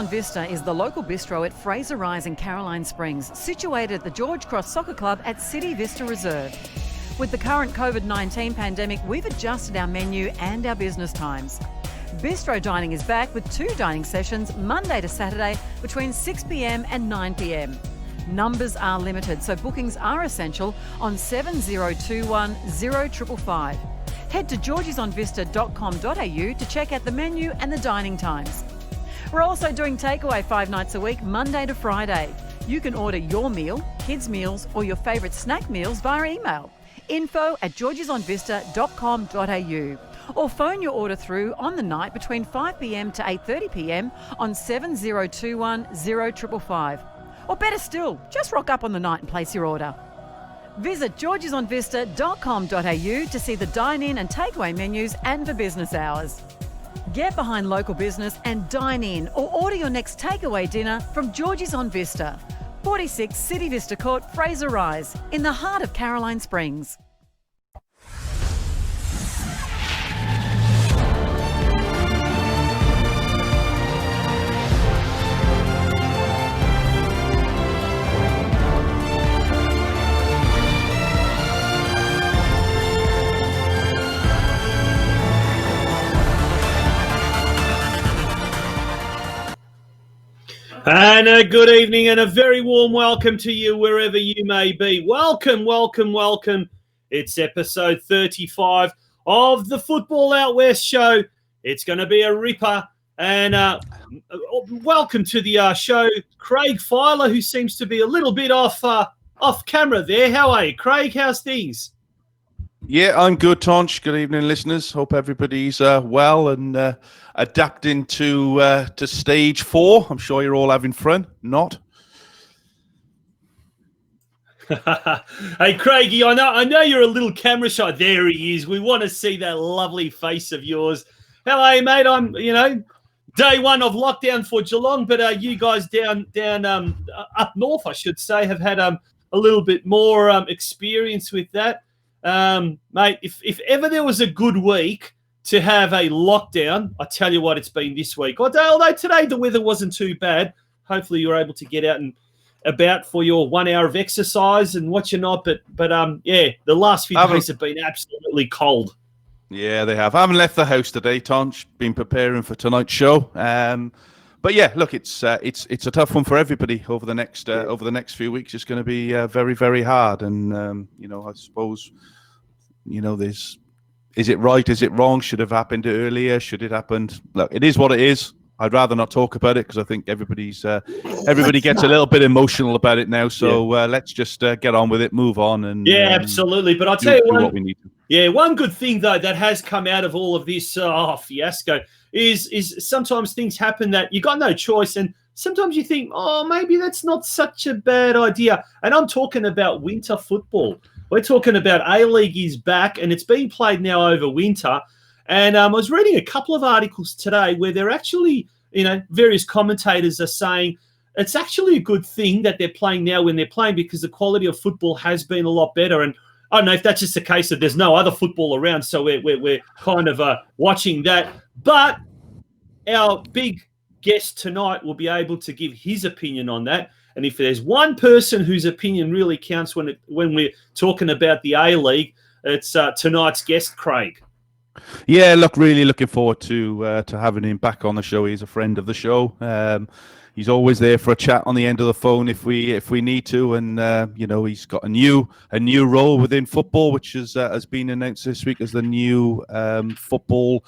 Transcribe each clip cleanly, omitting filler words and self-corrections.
on Vista is the local bistro at Fraser Rise in Caroline Springs, situated at the George Cross Soccer Club at City Vista Reserve. With the current COVID-19 pandemic, we've adjusted our menu and our business times. Bistro dining is back with 2 dining sessions Monday to Saturday between 6 p.m. and 9 p.m. Numbers are limited, so bookings are essential on 7021 0555. Head to georgiesonvista.com.au to check out the menu and the dining times. We're also doing takeaway 5 nights a week, Monday to Friday. You can order your meal, kids' meals, or your favourite snack meals via email. info@georgiesonvista.com.au or phone your order through on the night between 5 p.m. to 8:30 p.m. on 7021 0555. Or better still, just rock up on the night and place your order. Visit georgiesonvista.com.au to see the dine-in and takeaway menus and for business hours. Get behind local business and dine in or order your next takeaway dinner from Georgie's on Vista, 46 City Vista Court, Fraser Rise, in the heart of Caroline Springs. And a good evening and a very warm welcome to you wherever you may be. Welcome, welcome, welcome. It's episode 35 of the Football Out West show. It's going to be a ripper. And welcome to the show, Craig Filer, who seems to be a little bit off camera there. How are you, Craig? How's things? Yeah, I'm good, Tonci. Good evening, listeners. Hope everybody's well and adapting to stage 4. I'm sure you're all having fun. Not? Hey, Craigie, I know you're a little camera shy. There he is. We want to see that lovely face of yours. How are you, mate? I'm, day 1 of lockdown for Geelong, but you guys down up north, I should say, have had a little bit more experience with that. Mate, if ever there was a good week to have a lockdown, I tell you what, it's been this week. Although today the weather wasn't too bad. Hopefully you're able to get out and about for your 1 hour of exercise and what you're not. But yeah, the last few days have been absolutely cold. Yeah, they have. I haven't left the house today, Tonci. Been preparing for tonight's show. But yeah, look, it's a tough one for everybody over the next few weeks. It's going to be very, very hard. And I suppose is it right? Is it wrong? Should have happened earlier? Should it happen? Look, it is what it is. I'd rather not talk about it because I think everybody gets a little bit emotional about it now. So let's just get on with it, move on, and absolutely. But I'll tell you what we need to. Yeah, one good thing though that has come out of all of this fiasco is sometimes things happen that you got no choice, and sometimes you think, maybe that's not such a bad idea. And I'm talking about winter football. We're talking about A-League is back, and it's being played now over winter. And I was reading a couple of articles today where they're actually, various commentators are saying it's actually a good thing that they're playing now when they're playing because the quality of football has been a lot better. And I don't know if that's just a case that there's no other football around, so we're kind of watching that. But our big guest tonight will be able to give his opinion on that. And if there's one person whose opinion really counts when we're talking about the A-League, it's tonight's guest, Craig. Yeah, look, really looking forward to having him back on the show. He's a friend of the show. He's always there for a chat on the end of the phone if we need to, and he's got a new role within football, which has been announced this week as the new football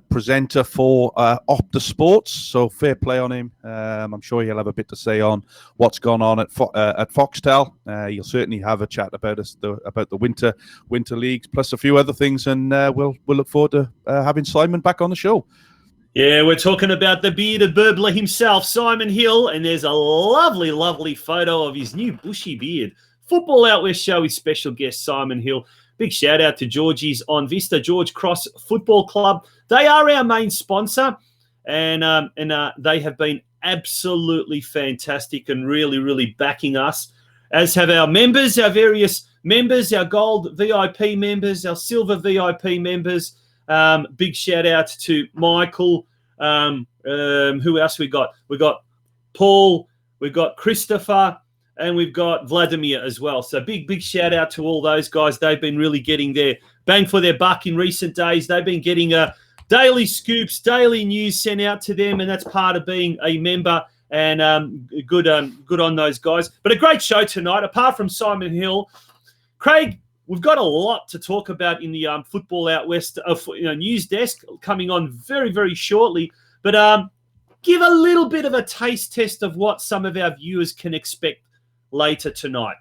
presenter for Optus Sports. So fair play on him. I'm sure he'll have a bit to say on what's gone on at Foxtel. He'll certainly have a chat about the winter leagues, plus a few other things, and we'll look forward to having Simon back on the show. Yeah, we're talking about the bearded burbler himself, Simon Hill, and there's a lovely, lovely photo of his new bushy beard. Football Out West show with special guest Simon Hill. Big shout out to Georgie's on Vista, George Cross Football Club. They are our main sponsor, and they have been absolutely fantastic and really, really backing us, as have our members, our various members, our gold VIP members, our silver VIP members. Big shout out to Michael, Who else we got? We got Paul, we've got Christopher, and we've got Vladimir as well. So big shout out to all those guys. They've been really getting their bang for their buck in recent days. They've been getting daily scoops, daily news sent out to them, and that's part of being a member. And good on those guys. But a great show tonight. Apart from Simon Hill, Craig, we've got a lot to talk about in the Football Out West news desk coming on very, very shortly. But give a little bit of a taste test of what some of our viewers can expect later tonight.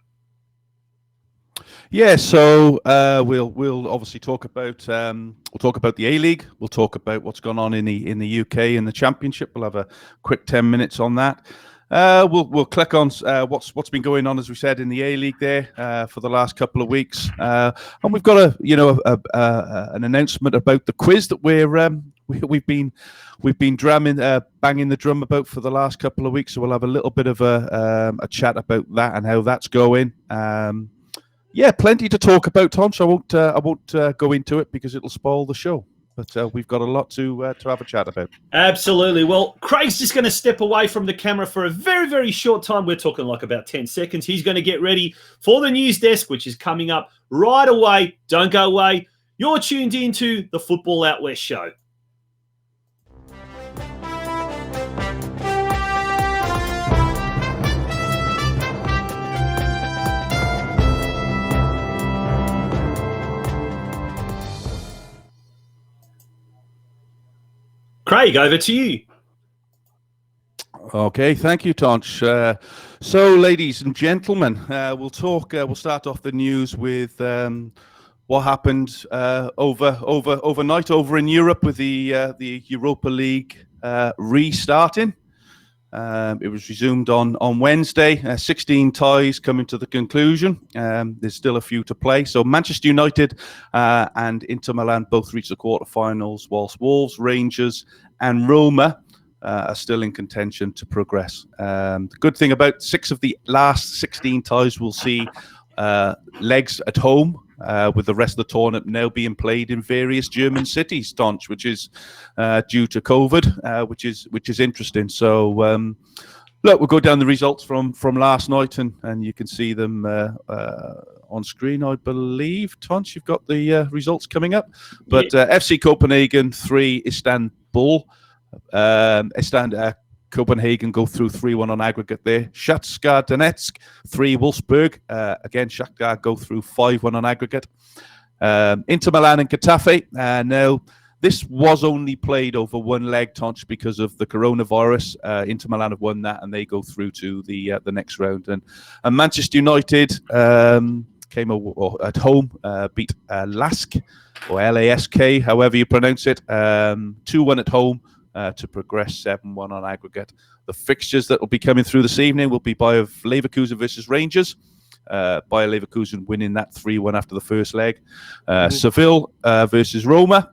Yeah, so we'll obviously talk about the A-League. We'll talk about what's gone on in the UK in the Championship. We'll have a quick 10 minutes on that. We'll click on what's been going on, as we said, in the A-League there for the last couple of weeks, and we've got an announcement about the quiz that we've been banging the drum about for the last couple of weeks. So we'll have a little bit of a chat about that and how that's going. Yeah, plenty to talk about, Tom. So I won't go into it because it'll spoil the show. But we've got a lot to have a chat about. Absolutely. Well, Craig's just going to step away from the camera for a very, very short time. We're talking like about 10 seconds. He's going to get ready for the news desk, which is coming up right away. Don't go away. You're tuned into the Football Out West show. Craig, over to you. Okay, thank you, Tonch. So, ladies and gentlemen, we'll talk. We'll start off the news with what happened overnight over in Europe with the Europa League restarting. It was resumed on Wednesday. 16 ties coming to the conclusion. There's still a few to play. So Manchester United and Inter Milan both reached the quarterfinals, whilst Wolves, Rangers and Roma are still in contention to progress. The good thing about 6 of the last 16 ties will see legs at home, with the rest of the tournament now being played in various German cities, Tonch, which is due to COVID, which is interesting. So look, we'll go down the results from last night, and you can see them on screen, I believe. Tonch, you've got the results coming up. But FC Copenhagen 3, Istanbul. Copenhagen go through 3-1 on aggregate there. Shakhtar Donetsk 3, Wolfsburg. Again, Shakhtar go through 5-1 on aggregate. Inter Milan and Getafe. Now, this was only played over one leg, Tonch, because of the coronavirus. Inter Milan have won that, and they go through to the next round. And Manchester United came at home, beat Lask, or Lask, however you pronounce it, 2-1 at home. To progress 7-1 on aggregate. The fixtures that will be coming through this evening will be Bayer Leverkusen versus Rangers. Bayer Leverkusen winning that 3-1 after the first leg. Seville versus Roma.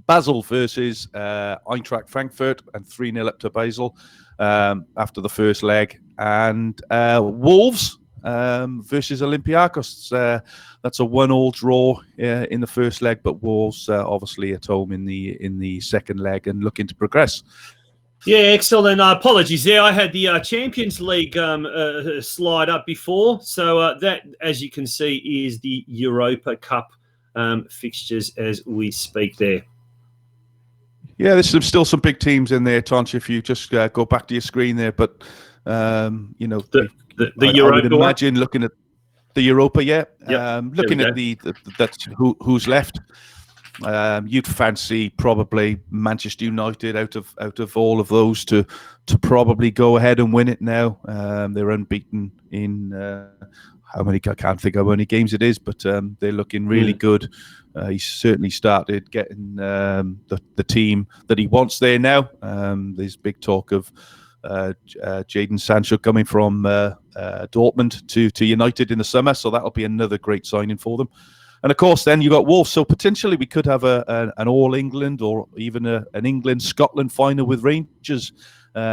Basel versus Eintracht Frankfurt, and 3-0 up to Basel after the first leg. And Wolves versus Olympiacos. That's a 1-1 draw in the first leg, but Wolves obviously at home in the second leg and looking to progress. Yeah, excellent. Apologies there. I had the Champions League slide up before. So that, as you can see, is the Europa Cup fixtures as we speak there. Yeah, there's still some big teams in there, Tonch, if you just go back to your screen there. But, the Europa, I would imagine looking at the Europa, looking at that's who's left. You'd fancy probably Manchester United out of all of those to probably go ahead and win it now. They're unbeaten in how many? I can't think how many games it is, but they're looking really good. He's certainly started getting the team that he wants there now. There's big talk of Jadon Sancho coming from Dortmund to United in the summer, so that'll be another great signing for them. And of course, then you got Wolves. So potentially we could have an All England or even an England-Scotland final with Rangers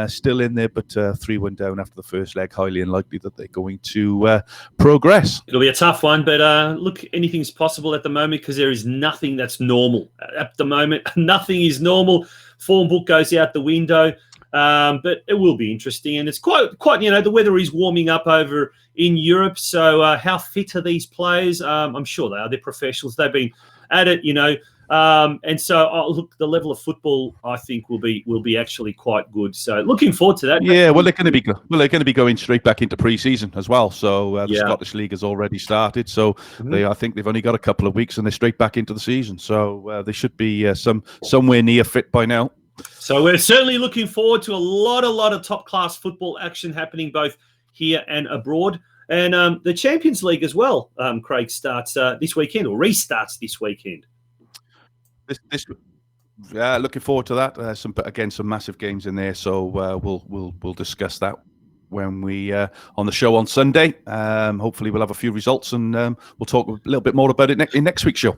still in there, but 3-1 down after the first leg. Highly unlikely that they're going to progress. It'll be a tough one, but look, anything's possible at the moment because there is nothing that's normal at the moment. Nothing is normal. form book goes out the window. But it will be interesting, and it's quite. The weather is warming up over in Europe. So how fit are these players? I'm sure they are. They're professionals. They've been at it, and so look, the level of football I think will be actually quite good. So looking forward to that. Yeah, they're going to be going straight back into pre-season as well. So the Scottish League has already started. So I think they've only got a couple of weeks, and they're straight back into the season. So they should be somewhere near fit by now. So we're certainly looking forward to a lot of top-class football action happening both here and abroad. And the Champions League as well, Craig, starts this weekend or restarts this weekend. Looking forward to that. Some massive games in there. So we'll discuss that when we on the show on Sunday. Hopefully we'll have a few results, and we'll talk a little bit more about it in next week's show.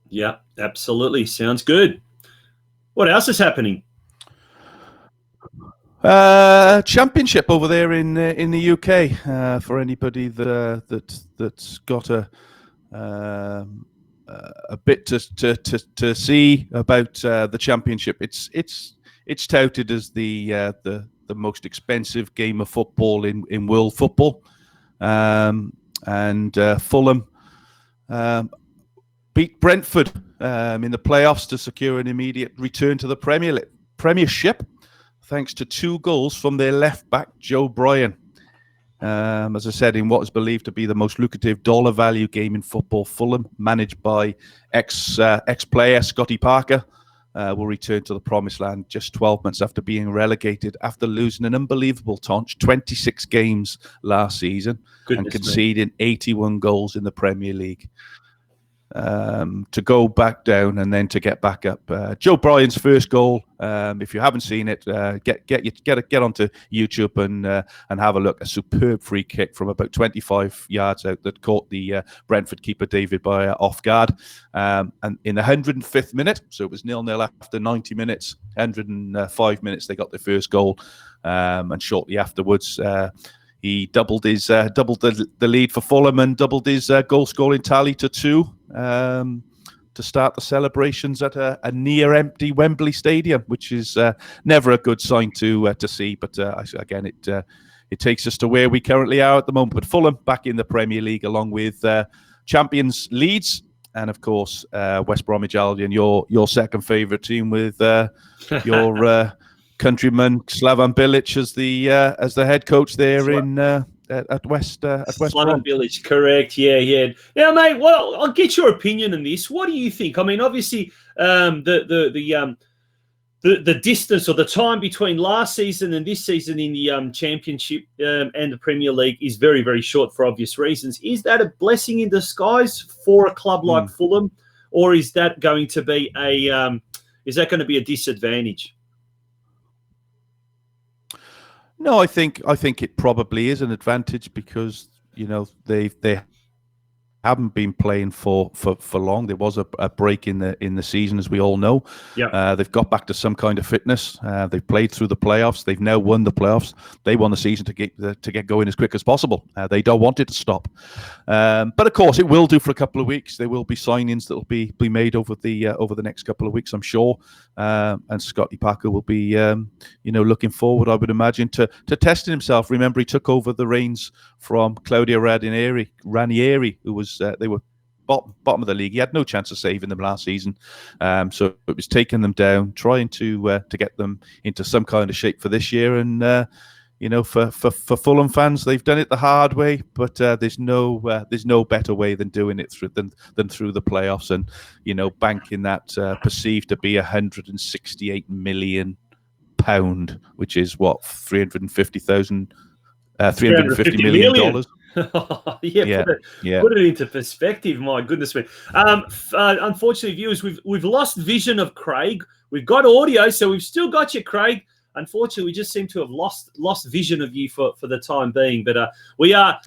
Yeah, absolutely. Sounds good. What else is happening? Championship over there in the UK for anybody that's got a bit to see about the championship. It's touted as the most expensive game of football in world football, and Fulham beat Brentford in the playoffs to secure an immediate return to the Premiership, thanks to 2 goals from their left back, Joe Bryan. As I said, in what is believed to be the most lucrative dollar value game in football, Fulham, managed by ex-player Scotty Parker, will return to the promised land just 12 months after being relegated, after losing an unbelievable 26 games last season. And conceding 81 goals in the Premier League. To go back down and then to get back up. Joe Bryan's first goal. If you haven't seen it, get onto YouTube and have a look. A superb free kick from about 25 yards out that caught the Brentford keeper David Bayer off guard. And in the 105th minute, so it was 0-0 after 90 minutes. 105 minutes they got their first goal, and shortly afterwards. He doubled the lead for Fulham and doubled his goal scoring tally to 2 to start the celebrations at a near empty Wembley Stadium, which is never a good sign to see. But again, it takes us to where we currently are at the moment. But Fulham back in the Premier League, along with champions Leeds and of course West Bromwich Albion, your second favourite team with your. Countryman Slaven Bilic as the head coach there at West Slaven Bilic, correct? Yeah. Now, mate, well, I'll get your opinion on this. What do you think? I mean, obviously, the distance or the time between last season and this season in the Championship and the Premier League is very, very short for obvious reasons. Is that a blessing in disguise for a club like Fulham, or is that going to be a disadvantage? No, I think it probably is an advantage because they haven't been playing for long. There was a break in the season, as we all know. Yeah. They've got back to some kind of fitness. They've played through the playoffs. They've now won the playoffs. They won the season to get going as quick as possible. They don't want it to stop. But of course, it will do for a couple of weeks. There will be signings that will be made over the next couple of weeks, I'm sure. And Scotty Parker will be looking forward, I would imagine, to testing himself. Remember, he took over the reins from Claudio Ranieri, who was they were bottom of the league. He had no chance of saving them last season, so it was taking them down, trying to get them into some kind of shape for this year. And for Fulham fans, they've done it the hard way, but there's no better way than doing it through the playoffs, and banking that perceived to be £168 million, which is what $350 million. Put it into perspective. My goodness me. Unfortunately, viewers, we've lost vision of Craig. We've got audio, so we've still got you, Craig. Unfortunately, we just seem to have lost vision of you for the time being. But we are,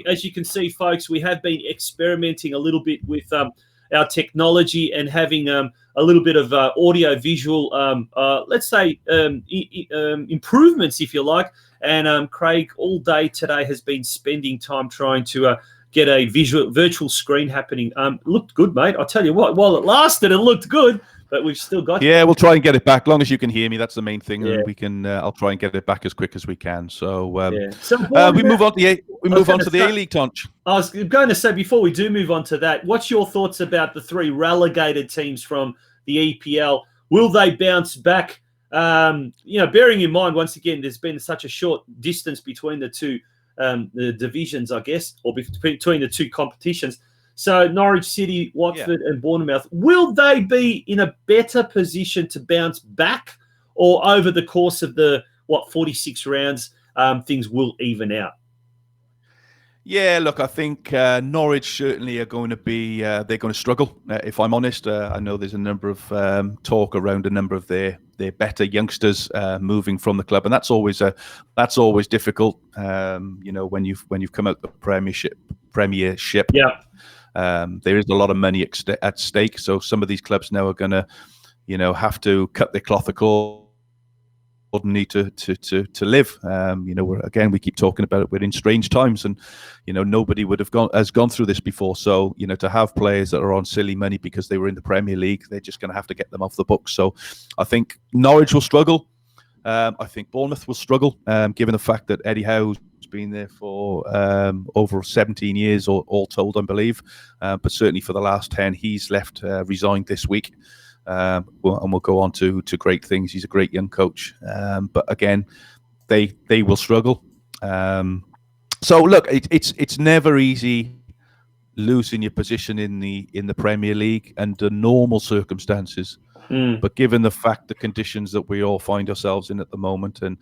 as you can see, folks, we have been experimenting a little bit with our technology and having a little bit of audio visual, let's say, improvements, if you like. And Craig, all day today, has been spending time trying to get a virtual screen happening. Looked good, mate. I'll tell you what, while it lasted, it looked good. but we've still got. Yeah, we'll try and get it back. Long as you can hear me, that's the main thing, Yeah. and we can. I'll try and get it back as quick as we can. So, we move on to the A-League, Tonch. I was going to say, before we do move on to that, what's your thoughts about the 3 relegated teams from the EPL? Will they bounce back? Bearing in mind, once again, there's been such a short distance between the two the divisions, I guess, or between the two competitions. So Norwich City, Watford, and Bournemouth, will they be in a better position to bounce back, or over the course of the 46 rounds, things will even out? Yeah, look, I think Norwich certainly are going to be. They're going to struggle. If I'm honest, I know there's a number of talk around a number of their better youngsters moving from the club, and that's always difficult. When you've come out the Premiership. Yeah. There is a lot of money at stake, so some of these clubs now are going to, have to cut their cloth accordingly to live. We keep talking about it. We're in strange times, and nobody has gone through this before. So to have players that are on silly money because they were in the Premier League, they're just going to have to get them off the books. So I think Norwich will struggle. I think Bournemouth will struggle, given the fact that Eddie Howe's been there for over 17 years, all told, I believe. But certainly for the last 10, he's resigned this week. And we'll go on to great things. He's a great young coach. But again, they will struggle. So look, it's never easy losing your position in the Premier League under normal circumstances. But given the conditions that we all find ourselves in at the moment, and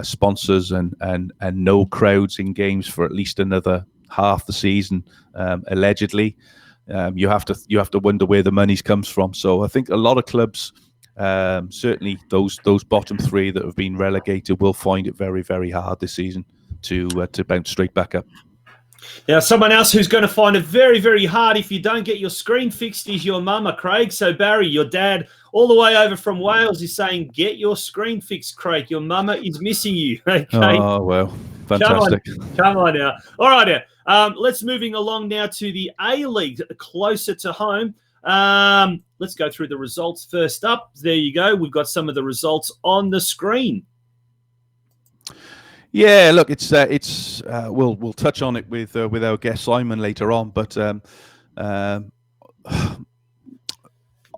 sponsors and no crowds in games for at least another half the season, allegedly, you have to wonder where the money comes from. So I think a lot of clubs, certainly those bottom 3 that have been relegated, will find it very, very hard this season to bounce straight back up. Now, someone else who's going to find it very, very hard if you don't get your screen fixed is your mama, Craig. So, Barry, your dad, all the way over from Wales, is saying, get your screen fixed, Craig. Your mama is missing you. Okay? Oh, well, fantastic. Come on now. All right, now. Let's moving along now to the A-League, closer to home. Let's go through the results first up. There you go. We've got some of the results on the screen. Yeah, look, we'll touch on it with our guest Simon later on, but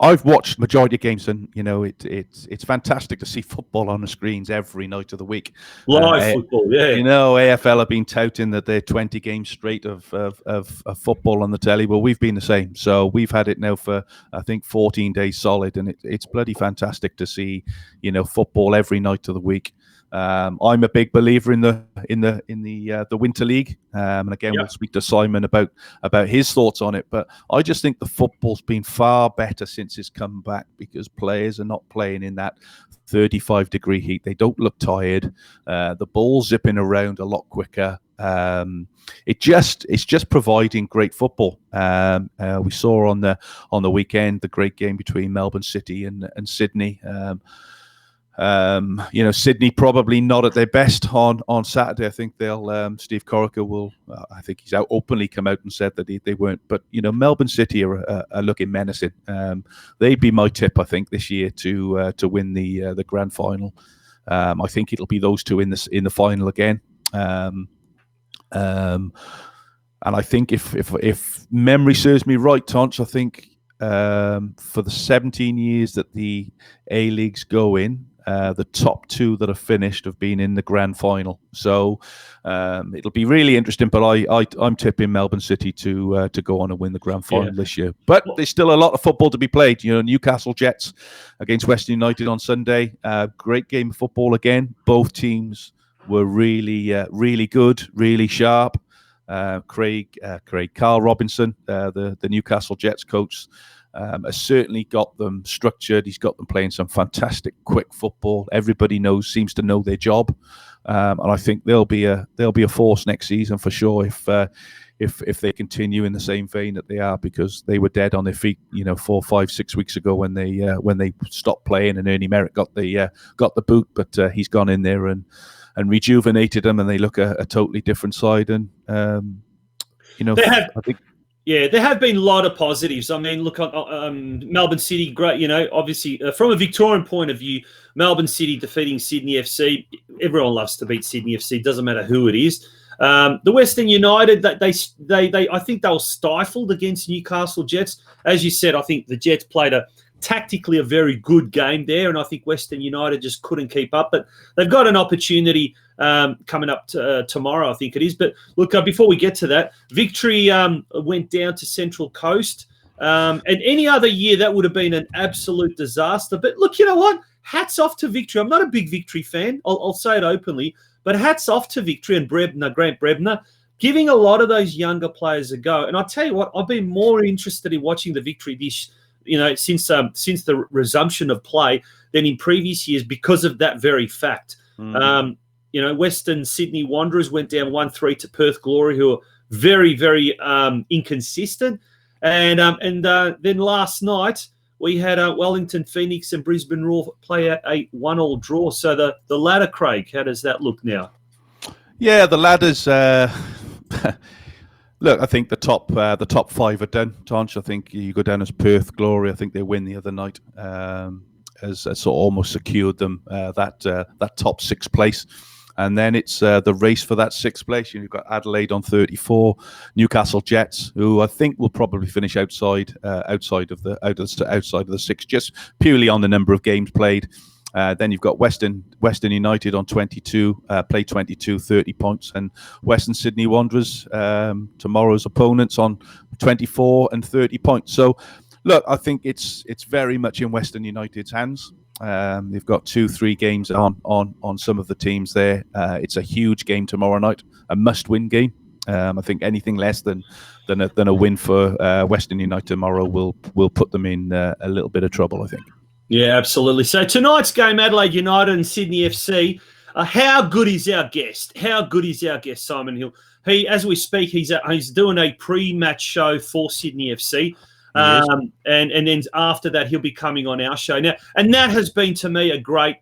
I've watched majority of games, and it's fantastic to see football on the screens every night of the week. Live football, yeah. AFL have been touting that they're 20 games straight of football on the telly. Well, we've been the same, so we've had it now for I think 14 days solid, and it's bloody fantastic to see football every night of the week. I'm a big believer in the Winter League, and again, We'll speak to Simon about his thoughts on it. But I just think the football's been far better since it's come back, because players are not playing in that 35-degree heat. They don't look tired. The ball's zipping around a lot quicker. It's just providing great football. We saw on the weekend the great game between Melbourne City and Sydney. Sydney probably not at their best on Saturday. I think Steve Corica will. I think he's openly come out and said that they weren't. But Melbourne City are looking menacing. They'd be my tip, I think, this year to win the grand final. I think it'll be those two in the final again. And I think if memory serves me right, Tonch, I think for the 17 years that the A-League's going, the top 2 that have finished have been in the grand final. So it'll be really interesting. But I'm tipping Melbourne City to go on and win the grand final this year. But there's still a lot of football to be played. Newcastle Jets against Western United on Sunday. Great game of football again. Both teams were really good, really sharp. Carl Robinson, the Newcastle Jets coach, has certainly got them structured. He's got them playing some fantastic, quick football. Everybody seems to know their job, and I think they'll be a force next season for sure if they continue in the same vein that they are, because they were dead on their feet 4, 5, 6 weeks ago when they stopped playing, and Ernie Merrick got the boot, but he's gone in there and rejuvenated them, and they look a totally different side. And I think. Yeah, there have been a lot of positives. I mean, look, Melbourne City, great, obviously from a Victorian point of view, Melbourne City defeating Sydney FC. Everyone loves to beat Sydney FC. Doesn't matter who it is. The Western United, I think they were stifled against Newcastle Jets. As you said, I think the Jets played tactically a very good game there, and I think Western United just couldn't keep up. But they've got an opportunity coming up tomorrow, I think it is. But look, before we get to that, Victory went down to Central Coast. And any other year, that would have been an absolute disaster. But look, you know what? Hats off to Victory. I'm not a big Victory fan. I'll say it openly. But hats off to Victory and Grant Brebner, giving a lot of those younger players a go. And I'll tell you what, I've been more interested in watching the Victory since the resumption of play than in previous years because of that very fact. Western Sydney Wanderers went down 1-3 to Perth Glory, who are very, very inconsistent. And then last night we had Wellington Phoenix and Brisbane Roar play a 1-1 draw. So the ladder, Craig, how does that look now? Yeah, the ladders. Look, I think the top five are done. Tonci, I think you go down as Perth Glory. I think they win the other night, has sort of almost secured them that top 6th place. And then it's the race for that 6th place. You've got Adelaide on 34, Newcastle Jets, who I think will probably finish outside of the 6, just purely on the number of games played. Then you've got Western United on 22, play 22, 30 points, and Western Sydney Wanderers, tomorrow's opponents, on 24 and 30 points. So, look, I think it's very much in Western United's hands. They've got 2-3 games on some of the teams there. It's a huge game tomorrow night, a must-win game. I think anything less than a win for Western United tomorrow will put them in a little bit of trouble, I think. Yeah, absolutely. So tonight's game, Adelaide United and Sydney FC. How good is our guest? Simon Hill? He, as we speak, he's doing a pre-match show for Sydney FC. And then after that, he'll be coming on our show now. And that has been, to me, a great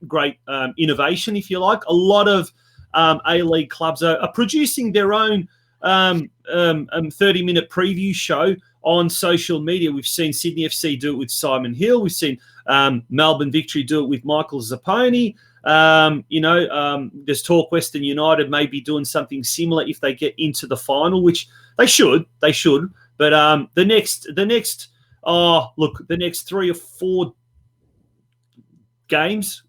innovation, if you like. A lot of A-League clubs are producing their own 30-minute preview show on social media. We've seen Sydney FC do it with Simon Hill. We've seen Melbourne Victory do it with Michael Zapponi. There's talk Western United may be doing something similar if they get into the final, which they should. But the next 3 or 4 games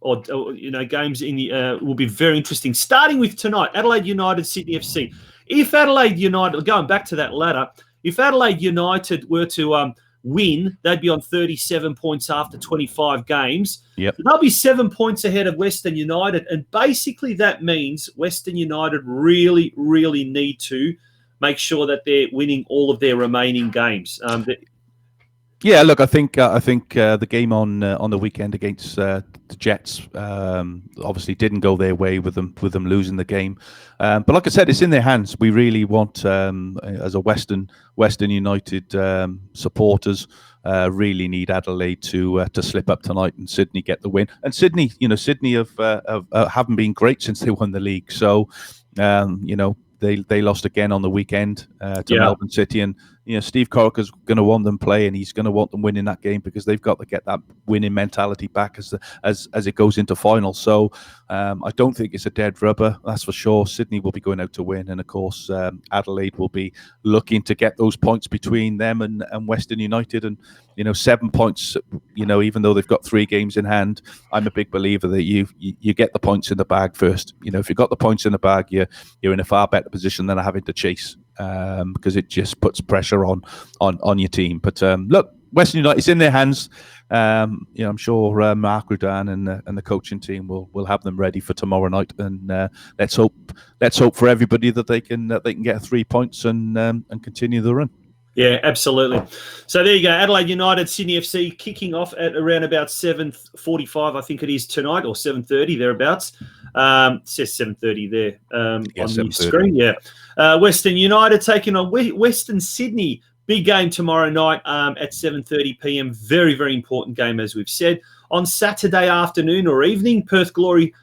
games in the will be very interesting. Starting with tonight, Adelaide United, Sydney FC. If Adelaide United, going back to that ladder, if Adelaide United were to win, they'd be on 37 points after 25 games. Yep. They'll be 7 points ahead of Western United, and basically that means Western United really, really need to make sure that they're winning all of their remaining games. Yeah, look, I think the game on the weekend against the Jets obviously didn't go their way with them losing the game. But like I said, it's in their hands. We really want, as a Western United supporters, really need Adelaide to slip up tonight and Sydney get the win. And Sydney haven't been great since they won the league. So, They lost again on the weekend to Melbourne City, and Steve Corica's going to want them playing. He's going to want them winning that game because they've got to get that winning mentality back as it goes into final. So I don't think it's a dead rubber, that's for sure. Sydney will be going out to win, and of course Adelaide will be looking to get those points between them and Western United. And 7 points, even though they've got 3 games in hand, I'm a big believer that you get the points in the bag first. If you've got the points in the bag, you're in a far better position than having to chase, because it just puts pressure on your team. But look, Western United, it's in their hands. I'm sure Mark Rudan and the coaching team will have them ready for tomorrow night. And let's hope for everybody that they can get 3 points and continue the run. Yeah, absolutely. So there you go. Adelaide United, Sydney FC kicking off at around about 7:45, I think it is tonight, or 7:30 thereabouts. It says 7:30 there on the screen. Yeah. Western United taking on Western Sydney. Big game tomorrow night at 7:30 p.m. Very, very important game, as we've said. On Saturday afternoon or evening, Perth Glory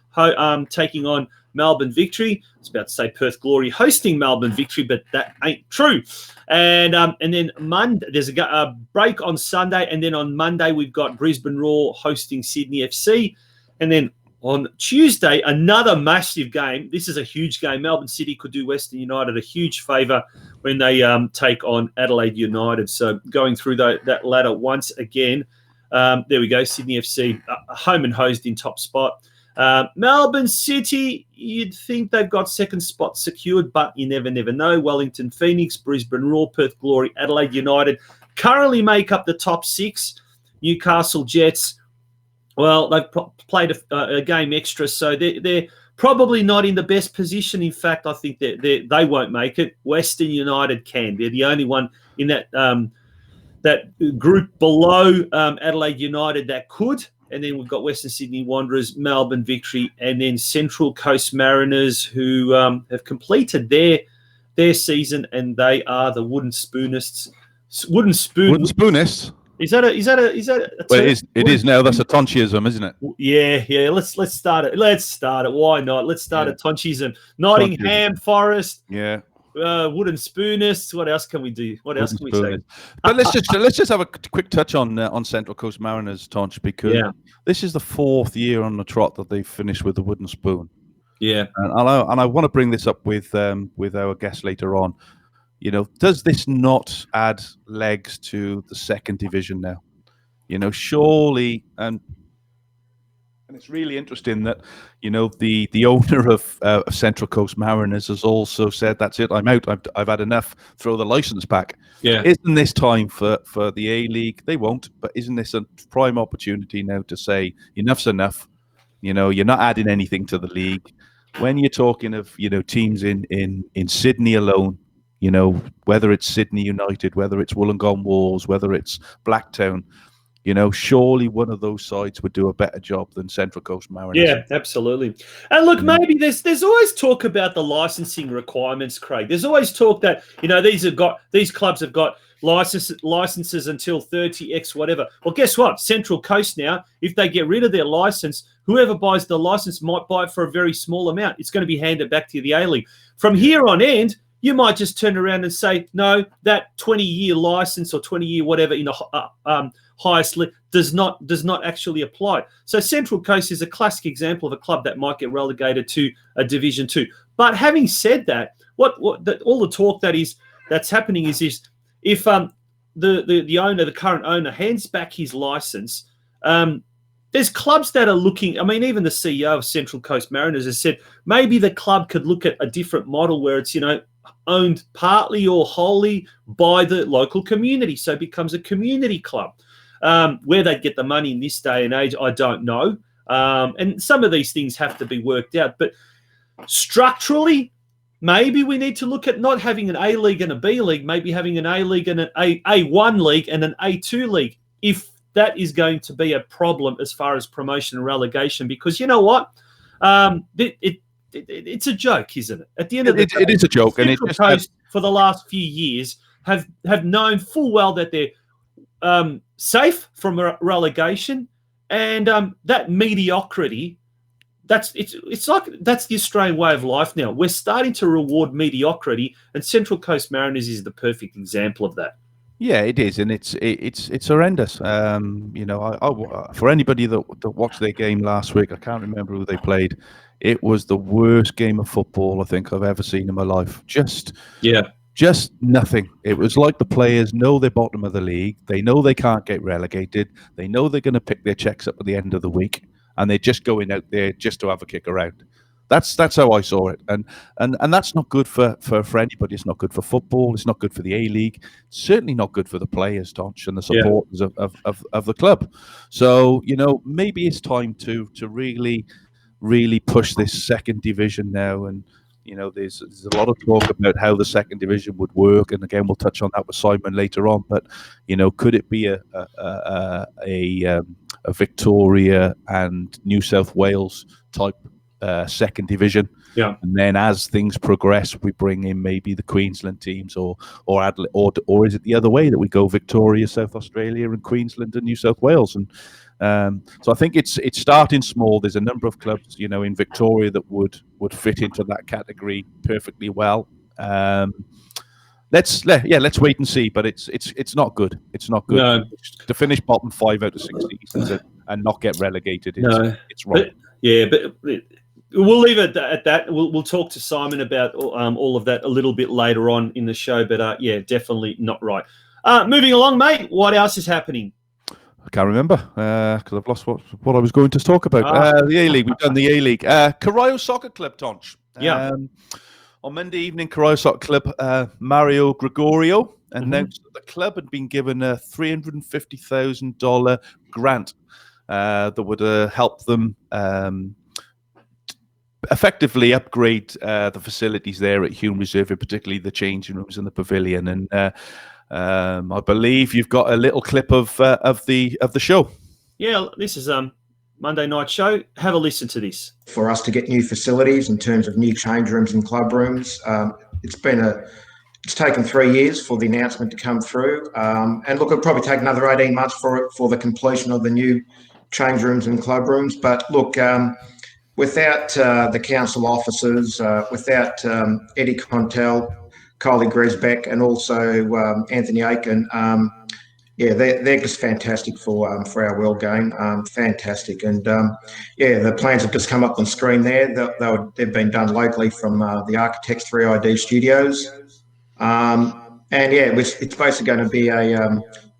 taking on Melbourne Victory. I was about to say Perth Glory hosting Melbourne Victory, but that ain't true. And then Monday, there's a break on Sunday, and then on Monday we've got Brisbane Roar hosting Sydney FC. And then on Tuesday, another massive game. This is a huge game. Melbourne City could do Western United a huge favour when they take on Adelaide United. So going through that ladder once again. There we go, Sydney FC, home and hosed in top spot. Melbourne City, you'd think they've got second spot secured, but you never know. Wellington Phoenix, Brisbane Roar, Perth Glory, Adelaide United currently make up the top 6. Newcastle Jets, well, they've played a game extra, so they're probably not in the best position. In fact, I think they won't make it. Western United can. They're the only one in that that group below Adelaide United that could. And then we've got Western Sydney Wanderers, Melbourne Victory, and then Central Coast Mariners, who have completed their season, and they are the Wooden Spoonists. Wooden Spoonists. Is that a well, it is now. That's a Tonchiism, isn't it? Yeah. Let's start it. Why not? Let's start a Tonchiism. Nottingham Forest. Yeah. Wooden Spoonists. What else can we do? What else can we say? But let's just have a quick touch on Central Coast Mariners, Tonch, because this is the 4th year on the trot that they've finished with the wooden spoon. Yeah, and I want to bring this up with our guest later on. You know, does this not add legs to the second division now? You know, surely, and it's really interesting that, you know, the owner of Central Coast Mariners has also said, that's it, I'm out, I've had enough, throw the license back. Yeah. Isn't this time for the A-League? They won't, but isn't this a prime opportunity now to say, enough's enough? You know, you're not adding anything to the league. When you're talking of, you know, teams in Sydney alone, you know, whether it's Sydney United, whether it's Wollongong Wolves, whether it's Blacktown, you know, surely one of those sides would do a better job than Central Coast Mariners. Yeah, absolutely. And look, maybe there's always talk about the licensing requirements, Craig. There's always talk that, you know, these clubs have got licenses until 30x whatever. Well, guess what? Central Coast now, if they get rid of their license, whoever buys the license might buy it for a very small amount. It's going to be handed back to the A-League. From here on end, you might just turn around and say, no, that 20-year license or 20-year whatever in the highest league does not actually apply. So Central Coast is a classic example of a club that might get relegated to a Division 2. But having said that, all the talk that's happening is if the current owner hands back his license, there's clubs that are looking. I mean, even the CEO of Central Coast Mariners has said maybe the club could look at a different model where it's, you know, owned partly or wholly by the local community, so it becomes a community club. Where they'd get the money in this day and age, I don't know. And some of these things have to be worked out. But structurally, maybe we need to look at not having an A-League and a B-League, maybe having an A-League and an A1 league and an A2 league, if that is going to be a problem as far as promotion and relegation. Because you know what? It's a joke, isn't it? At the end of the day, it is a joke. Central Coast for the last few years have known full well that they're safe from relegation, and that mediocrity. It's like that's the Australian way of life now. We're starting to reward mediocrity, and Central Coast Mariners is the perfect example of that. Yeah, it is, and it's horrendous. You know, for anybody that watched their game last week, I can't remember who they played. It was the worst game of football I think I've ever seen in my life. Just nothing. It was like the players know they're bottom of the league. They know they can't get relegated. They know they're going to pick their checks up at the end of the week, and they're just going out there just to have a kick around. That's how I saw it, and that's not good for anybody. It's not good for football. It's not good for the A-League. It's certainly not good for the players, Tonch, and the supporters of the club. So, you know, maybe it's time to really push this second division now. And you know, there's a lot of talk about how the second division would work, and again, we'll touch on that with Simon later on. But you know, could it be a Victoria and New South Wales type second division? Yeah. And then as things progress, we bring in maybe the Queensland teams, or Adelaide, or is it the other way that we go Victoria, South Australia, and Queensland and New South Wales? And So I think it's starting small. There's a number of clubs, in Victoria that would fit into that category perfectly well. Let's wait and see. But it's not good. It's not good. No. To finish bottom 5 out of 6 seasons and not get relegated. It's wrong. But we'll leave it at that. We'll talk to Simon about all of that a little bit later on in the show. But definitely not right. Moving along, mate. What else is happening? I can't remember because I've lost what I was going to talk about. The A-League. We've done the A-League. Corio Soccer Club, Tonch. Yeah. On Monday evening, Corio Soccer Club, Mario Gregorio announced that the club had been given a $350,000 grant that would help them effectively upgrade the facilities there at Hume Reserve, particularly the changing rooms and the pavilion. And I believe you've got a little clip of the show. Yeah, this is Monday night show. Have a listen to this. For us to get new facilities in terms of new change rooms and club rooms, it's taken 3 years for the announcement to come through. And look, it'll probably take another 18 months for the completion of the new change rooms and club rooms. But look, without the council officers, without Eddie Contel, Kylie Gresbeck, and also Anthony Aiken, they're just fantastic for our world game. Fantastic. And the plans have just come up on screen there. They've been done locally from the Architects 3ID Studios. It's basically going to be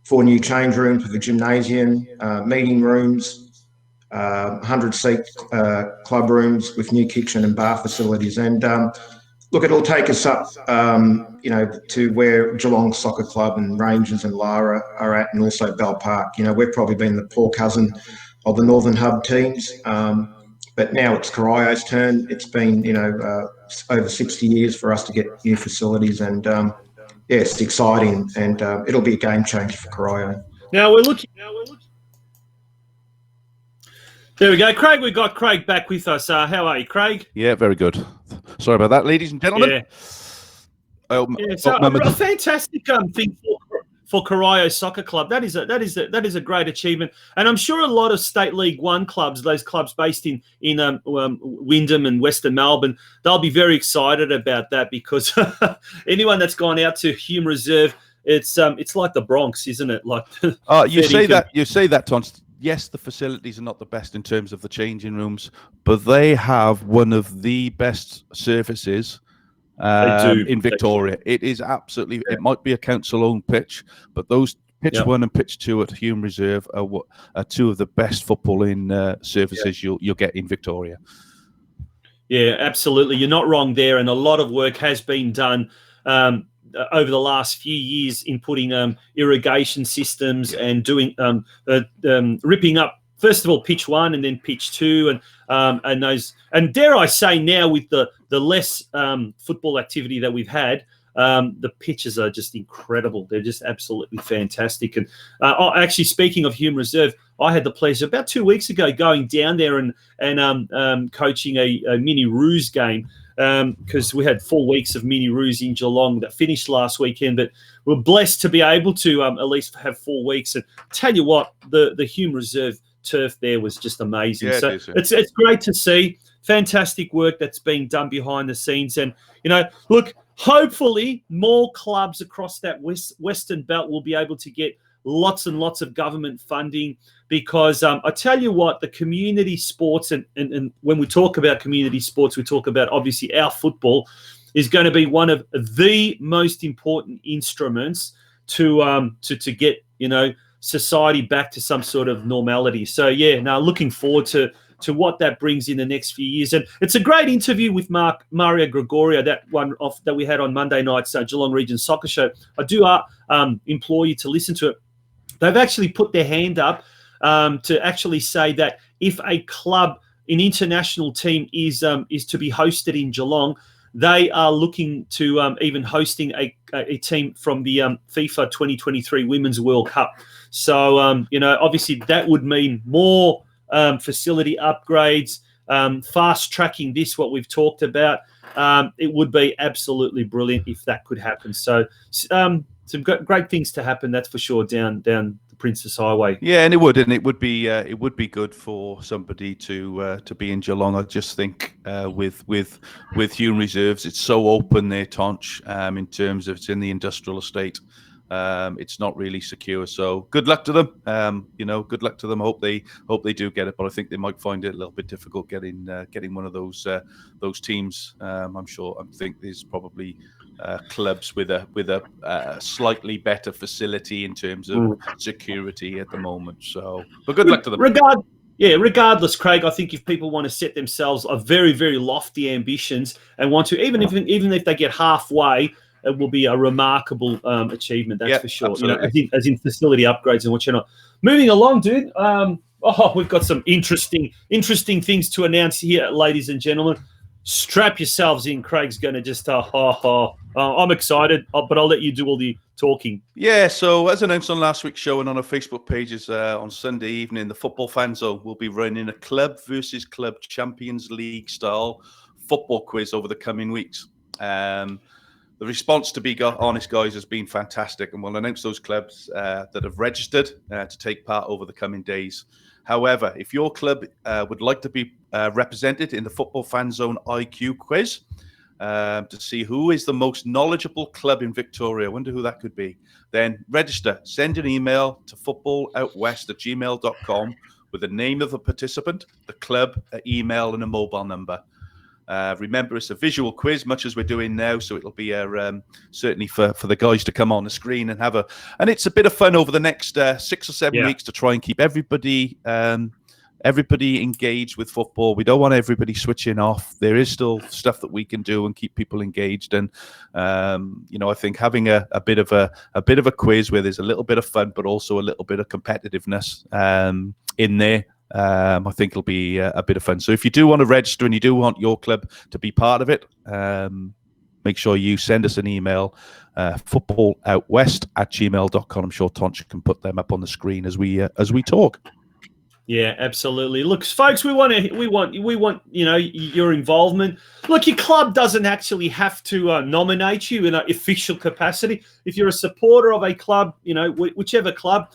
4 new change rooms with a gymnasium, meeting rooms, 100-seat club rooms with new kitchen and bar facilities. And look, it'll take us up, to where Geelong Soccer Club and Rangers and Lara are at, and also Bell Park. We've probably been the poor cousin of the Northern Hub teams, but now it's Corio's turn. It's been, over 60 years for us to get new facilities, and it's exciting, and it'll be a game changer for Corio. Now we're looking. There we go, Craig. We've got Craig back with us. How are you, Craig? Yeah, very good. Sorry about that, ladies and gentlemen. Yeah. A fantastic thing for Corio Soccer Club. That is a great achievement, and I'm sure a lot of State League One clubs, those clubs based in Wyndham and Western Melbourne, they'll be very excited about that, because anyone that's gone out to Hume Reserve, it's like the Bronx, isn't it? Like you say that, Tom. Yes, the facilities are not the best in terms of the changing rooms, but they have one of the best surfaces in Victoria. It is absolutely. It might be a council-owned pitch, but those pitch 1 and pitch 2 at Hume Reserve are 2 of the best footballing surfaces you'll get in Victoria. Yeah, absolutely. You're not wrong there, and a lot of work has been done over the last few years in putting irrigation systems and doing ripping up, first of all, pitch 1 and then pitch 2, and those, and dare I say now, with the less football activity that we've had, the pitches are just incredible. They're just absolutely fantastic. And actually, speaking of Hume Reserve, I had the pleasure about 2 weeks ago going down there and coaching a mini Roos game, because we had 4 weeks of mini Roos in Geelong that finished last weekend, but we're blessed to be able to at least have 4 weeks. And tell you what, the Hume Reserve turf there was just amazing. Yeah, it's great to see. Fantastic work that's being done behind the scenes. And, look, hopefully more clubs across that Western Belt will be able to get lots and lots of government funding, because I tell you what, the community sports, and when we talk about community sports, we talk about obviously our football is going to be one of the most important instruments to get, society back to some sort of normality. So looking forward to what that brings in the next few years. And it's a great interview with Mario Gregorio, that we had on Monday night's Geelong Region Soccer Show. I do implore you to listen to it. They've actually put their hand up to actually say that if a club, an international team is to be hosted in Geelong, they are looking to even hosting a team from the FIFA 2023 Women's World Cup. So, obviously that would mean more facility upgrades, fast tracking this, what we've talked about. It would be absolutely brilliant if that could happen. So some great things to happen, that's for sure, down the Princess Highway. Yeah, and it would be good for somebody to be in Geelong. I just think with human reserves, it's so open there, Tonch, in terms of it's in the industrial estate. It's not really secure. So good luck to them. Good luck to them. Hope they do get it, but I think they might find it a little bit difficult getting one of those teams. I think there's probably clubs with a slightly better facility in terms of security at the moment. So, but good luck to them. Regardless, Craig, I think if people want to set themselves a very, very lofty ambitions and want to, even if they get halfway, it will be a remarkable achievement. That's for sure. Absolutely. As in facility upgrades and whatnot. Moving along, dude. We've got some interesting things to announce here, ladies and gentlemen. Strap yourselves in. Craig's going to just I'm excited, but I'll let you do all the talking. Yeah, so as announced on last week's show and on our Facebook pages on Sunday evening, the Football Fan Zone will be running a club versus club Champions League style football quiz over the coming weeks. The response, to be honest, guys, has been fantastic, and we'll announce those clubs that have registered to take part over the coming days. However, if your club would like to be represented in the Football Fan Zone IQ quiz to see who is the most knowledgeable club in Victoria, I wonder who that could be, then register. Send an email to footballoutwest@gmail.com with the name of the participant, the club, an email, and a mobile number. Remember, it's a visual quiz, much as we're doing now, so it'll be certainly for the guys to come on the screen and and it's a bit of fun over the next 6 or 7 weeks to try and keep everybody engaged with football. We don't want everybody switching off. There is still stuff that we can do and keep people engaged, and I think having a bit of a quiz where there's a little bit of fun but also a little bit of competitiveness in there. I think it'll be a bit of fun. So if you do want to register and you do want your club to be part of it, make sure you send us an email, footballoutwest@gmail.com. I'm sure Tonch can put them up on the screen as we talk. Yeah, absolutely. Look, folks, we want your involvement. Look, your club doesn't actually have to nominate you in an official capacity. If you're a supporter of a club, whichever club.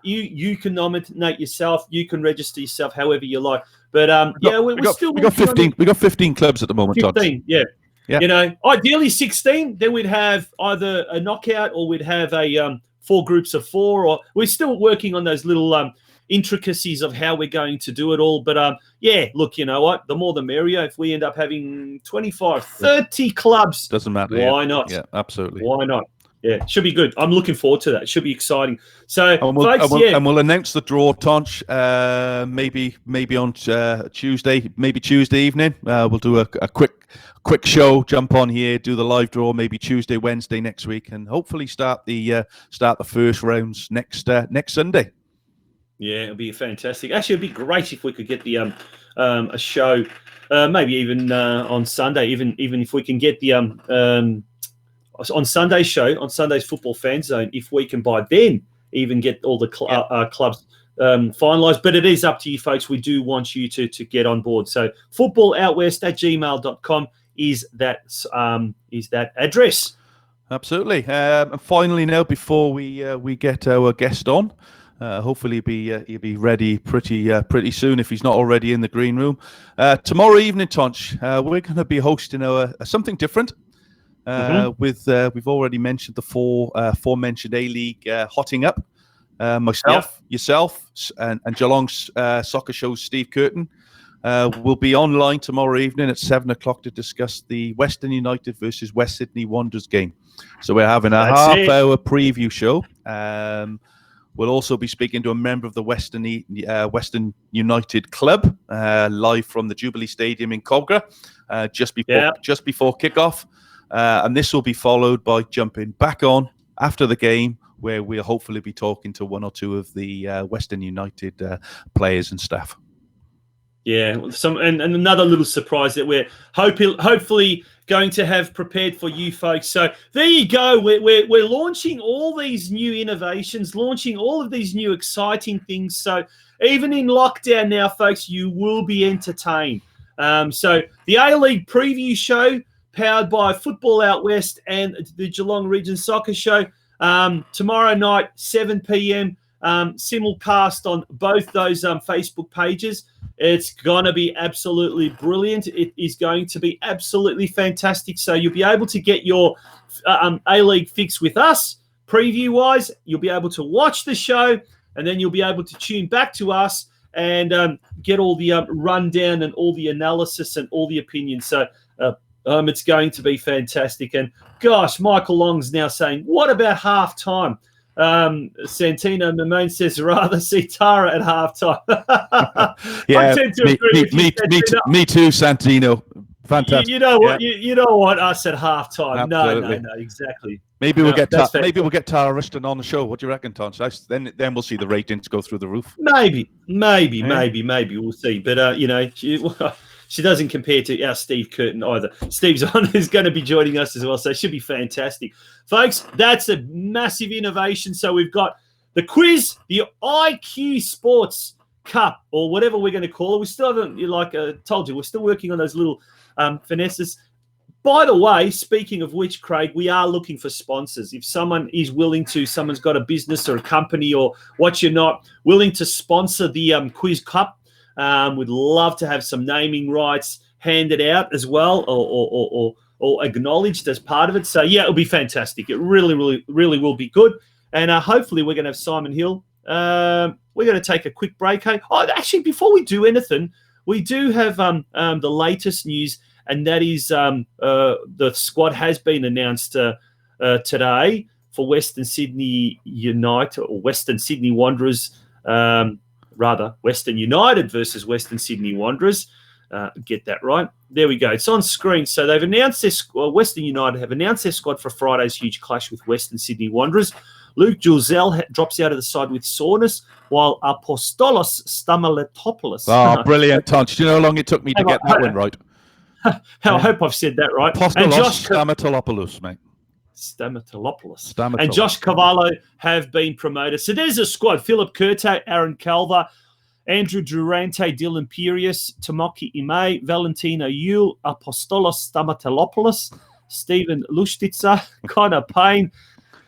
You can nominate yourself. You can register yourself however you like. But we got 15. We got 15 clubs at the moment. 15, yeah. Ideally 16. Then we'd have either a knockout or we'd have a 4 groups of 4. Or we're still working on those little intricacies of how we're going to do it all. But look, you know what? The more the merrier. If we end up having 25, 30 clubs, doesn't matter. Why not? Yeah, absolutely. Why not? Yeah, it should be good. I'm looking forward to that. It should be exciting. So, we'll announce the draw, Tonch, maybe on Tuesday, maybe Tuesday evening. We'll do a quick show, jump on here, do the live draw, maybe Tuesday, Wednesday next week, and hopefully start the first rounds next Sunday. Yeah, it'll be fantastic. Actually, it'd be great if we could get the a show, maybe even on Sunday, even if we can get the on Sunday's show, on Sunday's Football Fan Zone, if we can by then even get all the clubs finalised. But it is up to you, folks. We do want you to get on board. So footballoutwest@gmail.com is that address. Absolutely. And finally, now before we get our guest on, hopefully he'll be ready pretty soon if he's not already in the green room. Tomorrow evening, Tonch, we're going to be hosting something different. We've already mentioned the four-mentioned A-League hotting up. Myself, yourself, and Geelong's soccer show's Steve Curtin will be online tomorrow evening at 7 o'clock to discuss the Western United versus West Sydney Wanderers game. So we're having a half-hour preview show. We'll also be speaking to a member of the Western United club live from the Jubilee Stadium in Cogra just before kickoff. And this will be followed by jumping back on after the game, where we'll hopefully be talking to one or two of the Western United players and staff. Yeah, and another little surprise that we're hopefully going to have prepared for you folks. So there you go. We're launching all these new innovations, launching all of these new exciting things. So even in lockdown now, folks, you will be entertained. So the A-League preview show, powered by Football Out West and the Geelong Region Soccer Show. Tomorrow night, 7 p.m., simulcast on both those Facebook pages. It's going to be absolutely brilliant. It is going to be absolutely fantastic. So you'll be able to get your A-League fix with us, preview-wise. You'll be able to watch the show, and then you'll be able to tune back to us and get all the rundown and all the analysis and all the opinions. So it's going to be fantastic. And, gosh, Michael Long's now saying, what about halftime? Santino Mamone says, rather see Tara at halftime. Yeah, me too, Santino. Fantastic. You know what? You know what? I said halftime. No, exactly. Maybe we'll get Tara Ruston on the show. What do you reckon, Tonci? Then we'll see the ratings go through the roof. Maybe we'll see. But she doesn't compare to our Steve Curtin either. Steve's on is going to be joining us as well, so it should be fantastic. Folks, that's a massive innovation. So we've got the quiz, the IQ Sports Cup, or whatever we're going to call it. We still haven't, told you, we're still working on those little finesses. By the way, speaking of which, Craig, we are looking for sponsors. If someone is willing to, someone's got a business or a company or what you're not, willing to sponsor the Quiz Cup, we'd love to have some naming rights handed out as well, or acknowledged as part of it. So, yeah, it'll be fantastic. It really, really, really will be good. And hopefully we're going to have Simon Hill. We're going to take a quick break. Hey? Oh, actually, before we do anything, we do have the latest news, and that is the squad has been announced today for Western Sydney United, or Western Sydney Wanderers, Western United versus Western Sydney Wanderers. Get that right. There we go. It's on screen. So they've announced Western United have announced their squad for Friday's huge clash with Western Sydney Wanderers. Luke Julzel drops out of the side with soreness, while Apostolos Stamaletopoulos. Oh, brilliant, Tonci. Do you know how long it took me to get that one right? I hope I've said that right. Apostolos Stamatolopoulos, mate. Stamatolopoulos. And Josh Cavallo have been promoted. So there's a squad. Philip Curte, Aaron Calver, Andrew Durante, Dylan Pirius, Tomoki Ime, Valentino Yule, Apostolos Stamatolopoulos, Stephen Lustica, Connor Payne,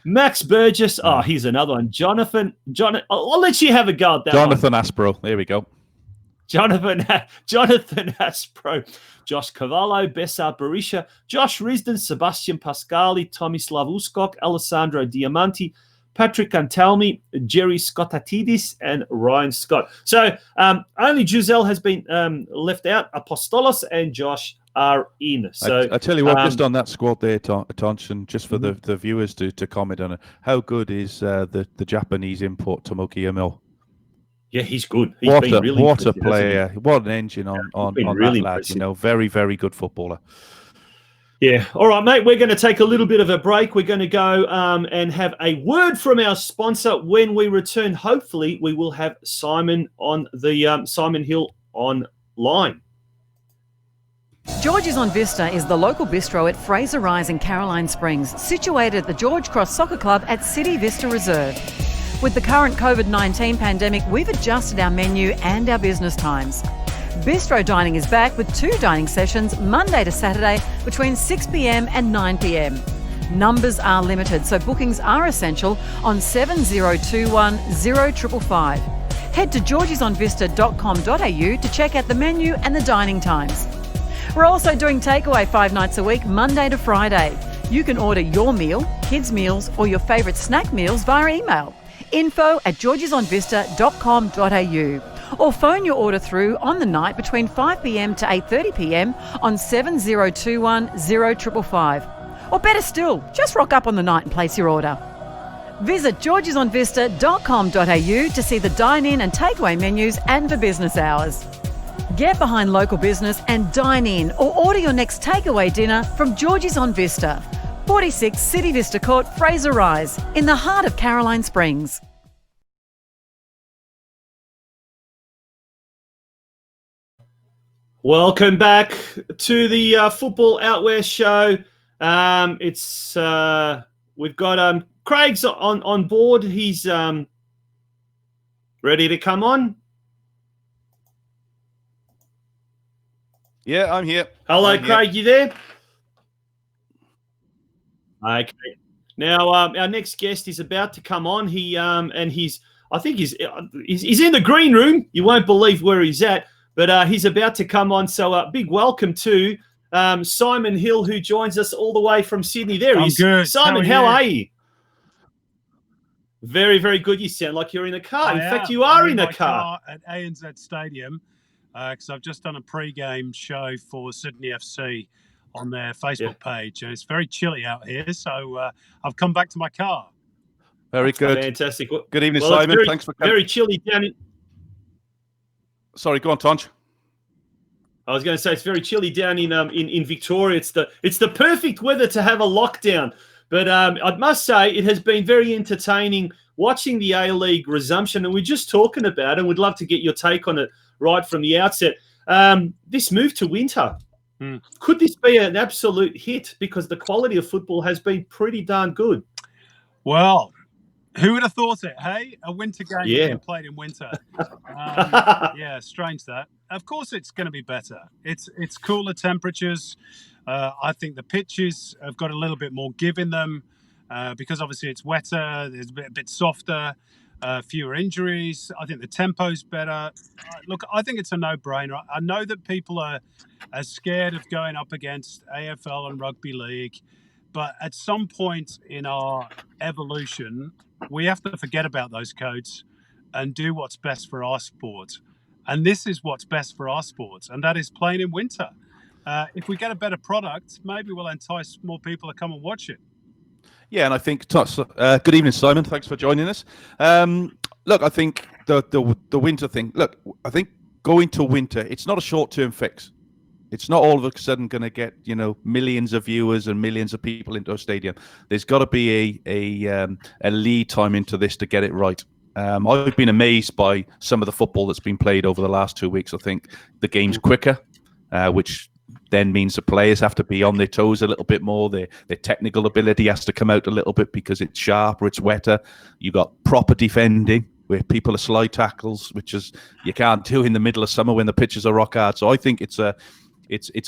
Max Burgess. Oh, here's another one. Jonathan. I'll let you have a go at that Jonathan Aspro. There we go. Jonathan Aspro, Josh Cavallo, Bessar Barisha, Josh Risden, Sebastian Pascali, Tomislav Uskok, Alessandro Diamanti, Patrick Antalmi, Jerry Scottatidis, and Ryan Scott. So only Giselle has been left out. Apostolos and Josh are in. So I tell you what, just on that squad there, Tonci, just for the viewers to comment on it, how good is the Japanese import Tomoki Imo? Yeah, he's good. What a player! What an engine on really that lad. Impressive. Very, very good footballer. Yeah. All right, mate. We're going to take a little bit of a break. We're going to go and have a word from our sponsor. When we return, hopefully, we will have Simon on the Simon Hill online. George's on Vista is the local bistro at Fraser Rise in Caroline Springs, situated at the George Cross Soccer Club at City Vista Reserve. With the current COVID-19 pandemic, we've adjusted our menu and our business times. Bistro dining is back with 2 dining sessions Monday to Saturday between 6 p.m. and 9 p.m. Numbers are limited, so bookings are essential on 7021 0555. Head to georgesonvista.com.au to check out the menu and the dining times. We're also doing takeaway 5 nights a week, Monday to Friday. You can order your meal, kids' meals, or your favourite snack meals via email. info@georgesonvista.com.au, or phone your order through on the night between 5 p.m. to 8:30 p.m. on 7021 0555. Or better still, just rock up on the night and place your order. Visit georgesonvista.com.au to see the dine-in and takeaway menus and for business hours. Get behind local business and dine in, or order your next takeaway dinner from George's on Vista, 46 City Vista Court, Fraser Rise, in the heart of Caroline Springs. Welcome back to the Football Outwear Show. We've got Craig's on board. He's ready to come on. Yeah, I'm here. Hello, Craig. You there? Okay. Now, our next guest is about to come on. He's in the green room. You won't believe where he's at, but he's about to come on. So, big welcome to Simon Hill, who joins us all the way from Sydney. There he is. Good. Simon, how are you? Very, very good. You sound like you're in a car. In fact, you are in a car at ANZ Stadium because I've just done a pre-game show for Sydney FC on their Facebook page, and it's very chilly out here, so I've come back to my car. Very good. Fantastic. Good evening, Simon. Thanks for coming. Very chilly down in... Sorry, go on, Tonci. I was going to say it's very chilly down in Victoria. It's the perfect weather to have a lockdown. But I must say it has been very entertaining watching the A-League resumption, and we're just talking about it, and we'd love to get your take on it right from the outset. This move to winter, could this be an absolute hit? Because the quality of football has been pretty darn good. Well, who would have thought it, hey? A winter game being played in winter. Strange that. Of course it's going to be better. It's cooler temperatures. I think the pitches have got a little bit more give in them because obviously it's wetter, it's a bit softer, fewer injuries. I think the tempo's better. Look, I think it's a no-brainer. I know that people are scared of going up against AFL and rugby league, but at some point in our evolution, we have to forget about those codes and do what's best for our sport. And this is what's best for our sport, and that is playing in winter. If we get a better product, maybe we'll entice more people to come and watch it. Yeah, and I think good evening, Simon. Thanks for joining us. Look, I think the winter thing. Look, I think going to winter, it's not a short-term fix. It's not all of a sudden going to get millions of viewers and millions of people into a stadium. There's got to be a lead time into this to get it right. I've been amazed by some of the football that's been played over the last 2 weeks. I think the game's quicker, which then means the players have to be on their toes a little bit more. Their technical ability has to come out a little bit because it's sharper, it's wetter. You've got proper defending where people are slide tackles, which is you can't do in the middle of summer when the pitches are rock hard. So I think it's a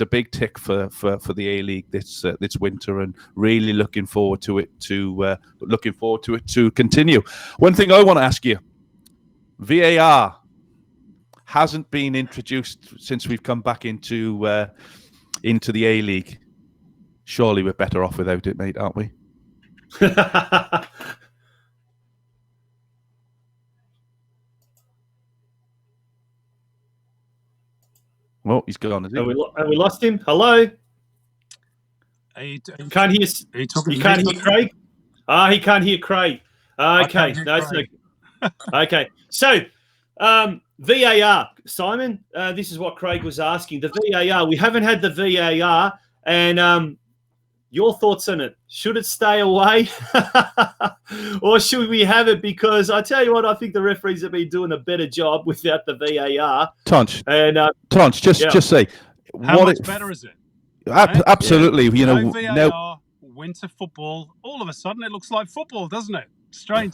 big tick for the A-League this winter, and really looking forward to it to continue. One thing I want to ask you, VAR hasn't been introduced since we've come back into the A-League. Surely we're better off without it, mate, aren't we? Well, he's gone, is he? Have we lost him? Hello? Can't hear. You can't hear Craig? He can't hear Craig. Okay. Okay. So, VAR, Simon, this is what Craig was asking. The VAR, we haven't had the VAR, and your thoughts on it. Should it stay away or should we have it? Because I tell you what, I think the referees have been doing a better job without the VAR. Tonci, just say. How much better is it? Absolutely. Yeah. No VAR, winter football, all of a sudden it looks like football, doesn't it? Strange.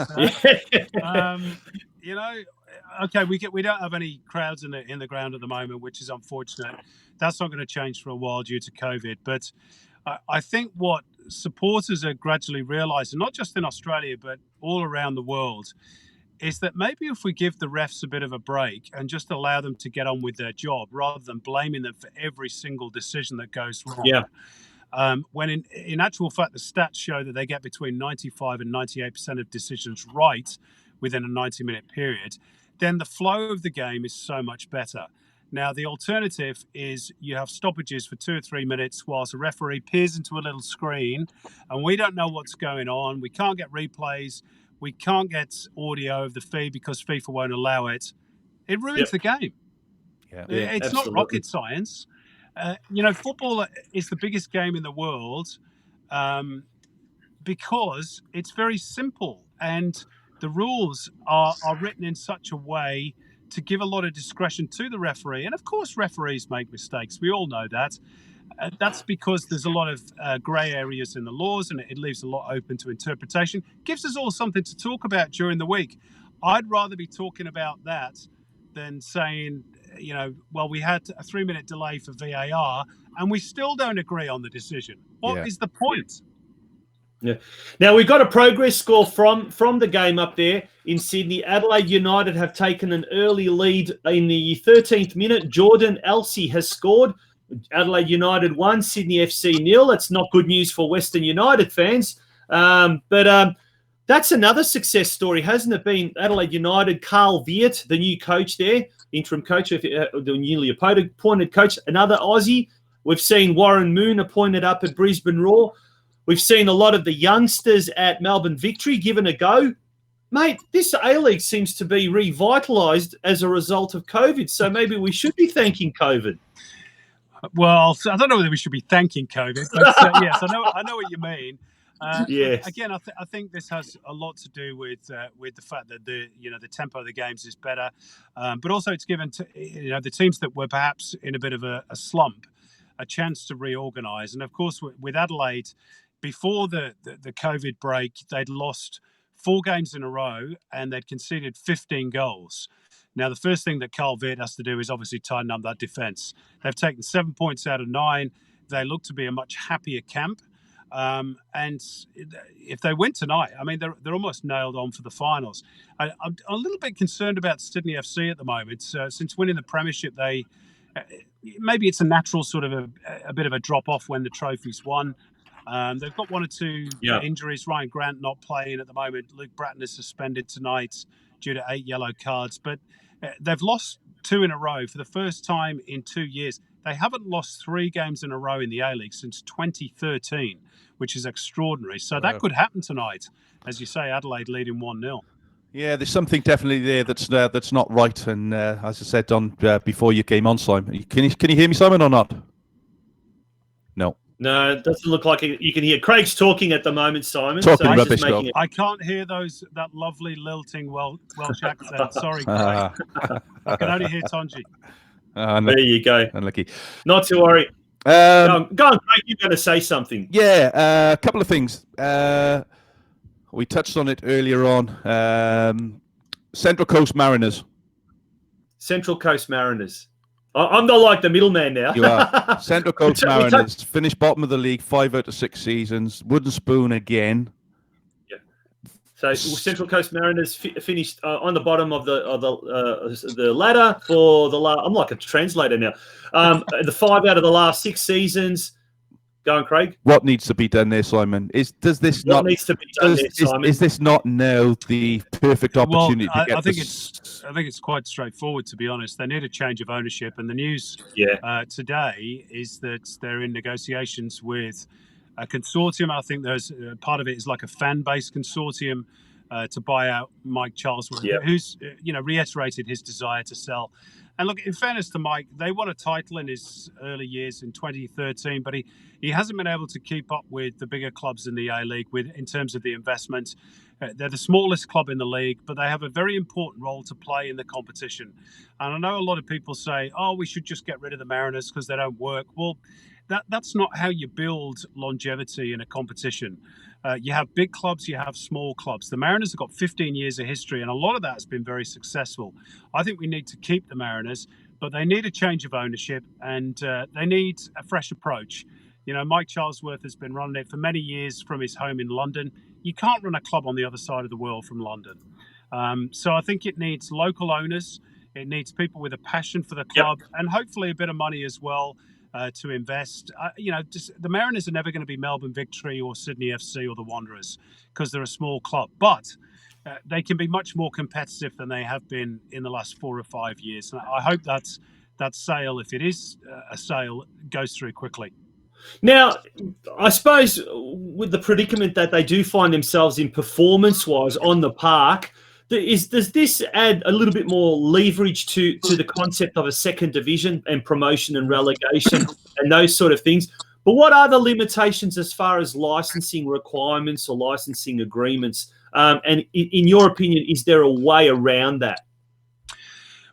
Okay, we don't have any crowds in the ground at the moment, which is unfortunate. That's not going to change for a while due to COVID. But I think what supporters are gradually realising, not just in Australia but all around the world, is that maybe if we give the refs a bit of a break and just allow them to get on with their job rather than blaming them for every single decision that goes wrong. Yeah. When in actual fact, the stats show that they get between 95 and 98% of decisions right within a 90-minute period, then the flow of the game is so much better. Now, the alternative is you have stoppages for 2 or 3 minutes whilst a referee peers into a little screen and we don't know what's going on. We can't get replays. We can't get audio of the feed because FIFA won't allow it. It ruins the game. Yeah, it's absolutely not rocket science. Football is the biggest game in the world because it's very simple and the rules are written in such a way to give a lot of discretion to the referee. And of course, referees make mistakes. We all know that. That's because there's a lot of grey areas in the laws and it leaves a lot open to interpretation. Gives us all something to talk about during the week. I'd rather be talking about that than saying, we had a 3-minute delay for VAR and we still don't agree on the decision. What is the point? Yeah. Now we've got a progress score from the game up there in Sydney. Adelaide United have taken an early lead in the 13th minute. Jordan Elsey has scored. Adelaide United 1, Sydney FC 0. That's not good news for Western United fans. But that's another success story, hasn't it been? Adelaide United, Carl Viet, the new coach there, interim coach, the newly appointed coach, another Aussie. We've seen Warren Moon appointed up at Brisbane Roar. We've seen a lot of the youngsters at Melbourne Victory given a go. Mate, this A-League seems to be revitalised as a result of COVID, so maybe we should be thanking COVID. Well, I don't know whether we should be thanking COVID, but yes, I know what you mean. Yes. Again, I think this has a lot to do with the fact that the tempo of the games is better, but also it's given to the teams that were perhaps in a bit of a slump a chance to reorganise. And of course, with Adelaide, before the COVID break, they'd lost 4 games in a row and they'd conceded 15 goals. Now, the first thing that Carl Viet has to do is obviously tighten up that defence. They've taken 7 points out of 9. They look to be a much happier camp. And if they win tonight, I mean, they're almost nailed on for the finals. I'm a little bit concerned about Sydney FC at the moment. Since winning the premiership, maybe it's a natural sort of a bit of a drop off when the trophy's won. They've got 1 or 2 injuries. Ryan Grant not playing at the moment. Luke Bratton is suspended tonight due to 8 yellow cards. But they've lost 2 in a row for the first time in 2 years. They haven't lost 3 games in a row in the A-League since 2013, which is extraordinary. So that could happen tonight. As you say, Adelaide leading 1-0. Yeah, there's something definitely there that's not right. And as I said before you came on, Simon, can you hear me, Simon, or not? No. No, it doesn't look like you can hear. Craig's talking at the moment, Simon. Talking rubbish, I can't hear that lovely lilting Welsh accent. Sorry, Craig. I can only hear Tonci. There you go. Unlucky. Not to worry. Go on, Craig. You're going to say something. Yeah, a couple of things. We touched on it earlier on. Central Coast Mariners. Central Coast Mariners. I'm not like the middleman now. You are. Central Coast Mariners finished bottom of the league 5 out of 6 seasons. Wooden spoon again. Yeah. So Central Coast Mariners finished on the bottom of the ladder for the last. I'm like a translator now. The 5 out of the last 6 seasons. Go on, Craig. What needs to be done there, Simon? Is this now the perfect opportunity to get I think it's quite straightforward, to be honest. They need a change of ownership, and the news today is that they're in negotiations with a consortium. I think there's part of it is like a fan-based consortium to buy out Mike Charlesworth, who's reiterated his desire to sell. And look, in fairness to Mike, they won a title in his early years in 2013, but he hasn't been able to keep up with the bigger clubs in the A-League in terms of the investment. They're the smallest club in the league, but they have a very important role to play in the competition. And I know a lot of people say, we should just get rid of the Mariners because they don't work. Well, that's not how you build longevity in a competition. You have big clubs, you have small clubs. The Mariners have got 15 years of history, and a lot of that has been very successful. I think we need to keep the Mariners, but they need a change of ownership, and they need a fresh approach. Mike Charlesworth has been running it for many years from his home in London. You can't run a club on the other side of the world from London. So I think it needs local owners. It needs people with a passion for the club and hopefully a bit of money as well. To invest. The Mariners are never going to be Melbourne Victory or Sydney FC or the Wanderers because they're a small club, but they can be much more competitive than they have been in the last 4 or 5 years. And I hope that sale, if it is a sale, goes through quickly. Now, I suppose with the predicament that they do find themselves in performance-wise on the park, does this add a little bit more leverage to the concept of a second division and promotion and relegation and those sort of things? But what are the limitations as far as licensing requirements or licensing agreements? And in your opinion, is there a way around that?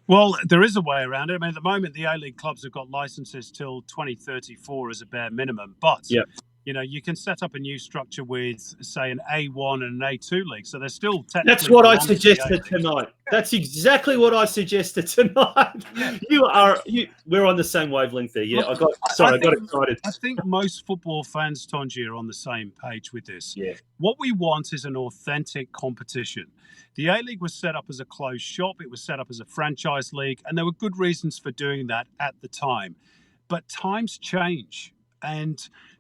Well, there is a way around it. I mean, at the moment, the A-League clubs have got licenses till 2034 as a bare minimum. But you can set up a new structure with, say, an A1 and an A2 league. So they're still technically. That's what I suggested tonight. That's exactly what I suggested tonight. Yeah. We're on the same wavelength there. Yeah, Look, I got excited. I think most football fans, Tonci, are on the same page with this. Yeah. What we want is an authentic competition. The A-League was set up as a closed shop. It was set up as a franchise league, and there were good reasons for doing that at the time. But times change, and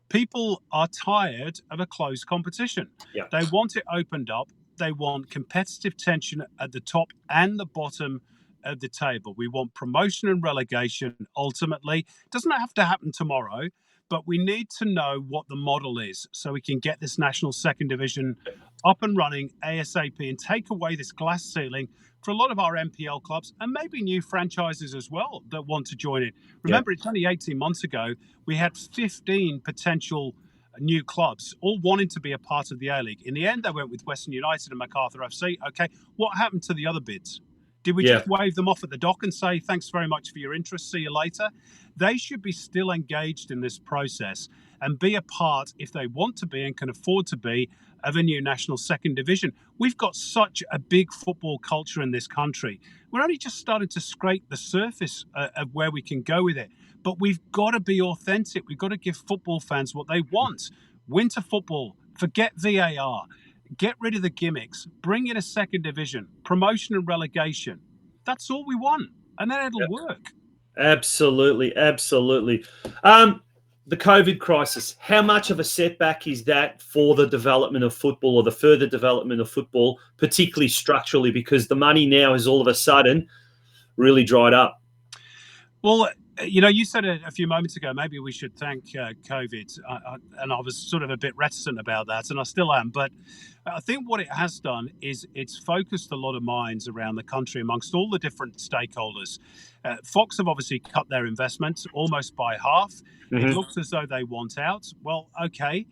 people are tired of a closed competition. Yeah. They want it opened up. They want competitive tension at the top and the bottom of the table. We want promotion and relegation ultimately. It doesn't have to happen tomorrow, but we need to know what the model is so we can get this national second division up and running ASAP and take away this glass ceiling for a lot of our NPL clubs and maybe new franchises as well that want to join in. Remember, It's only 18 months ago, we had 15 potential new clubs, all wanting to be a part of the A-League. In the end, they went with Western United and MacArthur FC. Okay, what happened to the other bids? Did we just wave them off at the dock and say, thanks very much for your interest, see you later? They should be still engaged in this process and be a part, if they want to be and can afford to be, of a new national second division. We've got such a big football culture in this country. We're only just starting to scrape the surface of where we can go with it. But we've got to be authentic. We've got to give football fans what they want. Winter football, forget VAR. Get rid of the gimmicks, bring in a second division, promotion and relegation. That's all we want, and then it'll work. Absolutely. The COVID crisis, how much of a setback is that for the development of football or the further development of football, particularly structurally, because the money now has all of a sudden really dried up? Well, you said a few moments ago, maybe we should thank COVID, and I was sort of a bit reticent about that, and I still am. But I think what it has done is it's focused a lot of minds around the country amongst all the different stakeholders. Fox have obviously cut their investments almost by half. Mm-hmm. It looks as though they want out. Well, okay,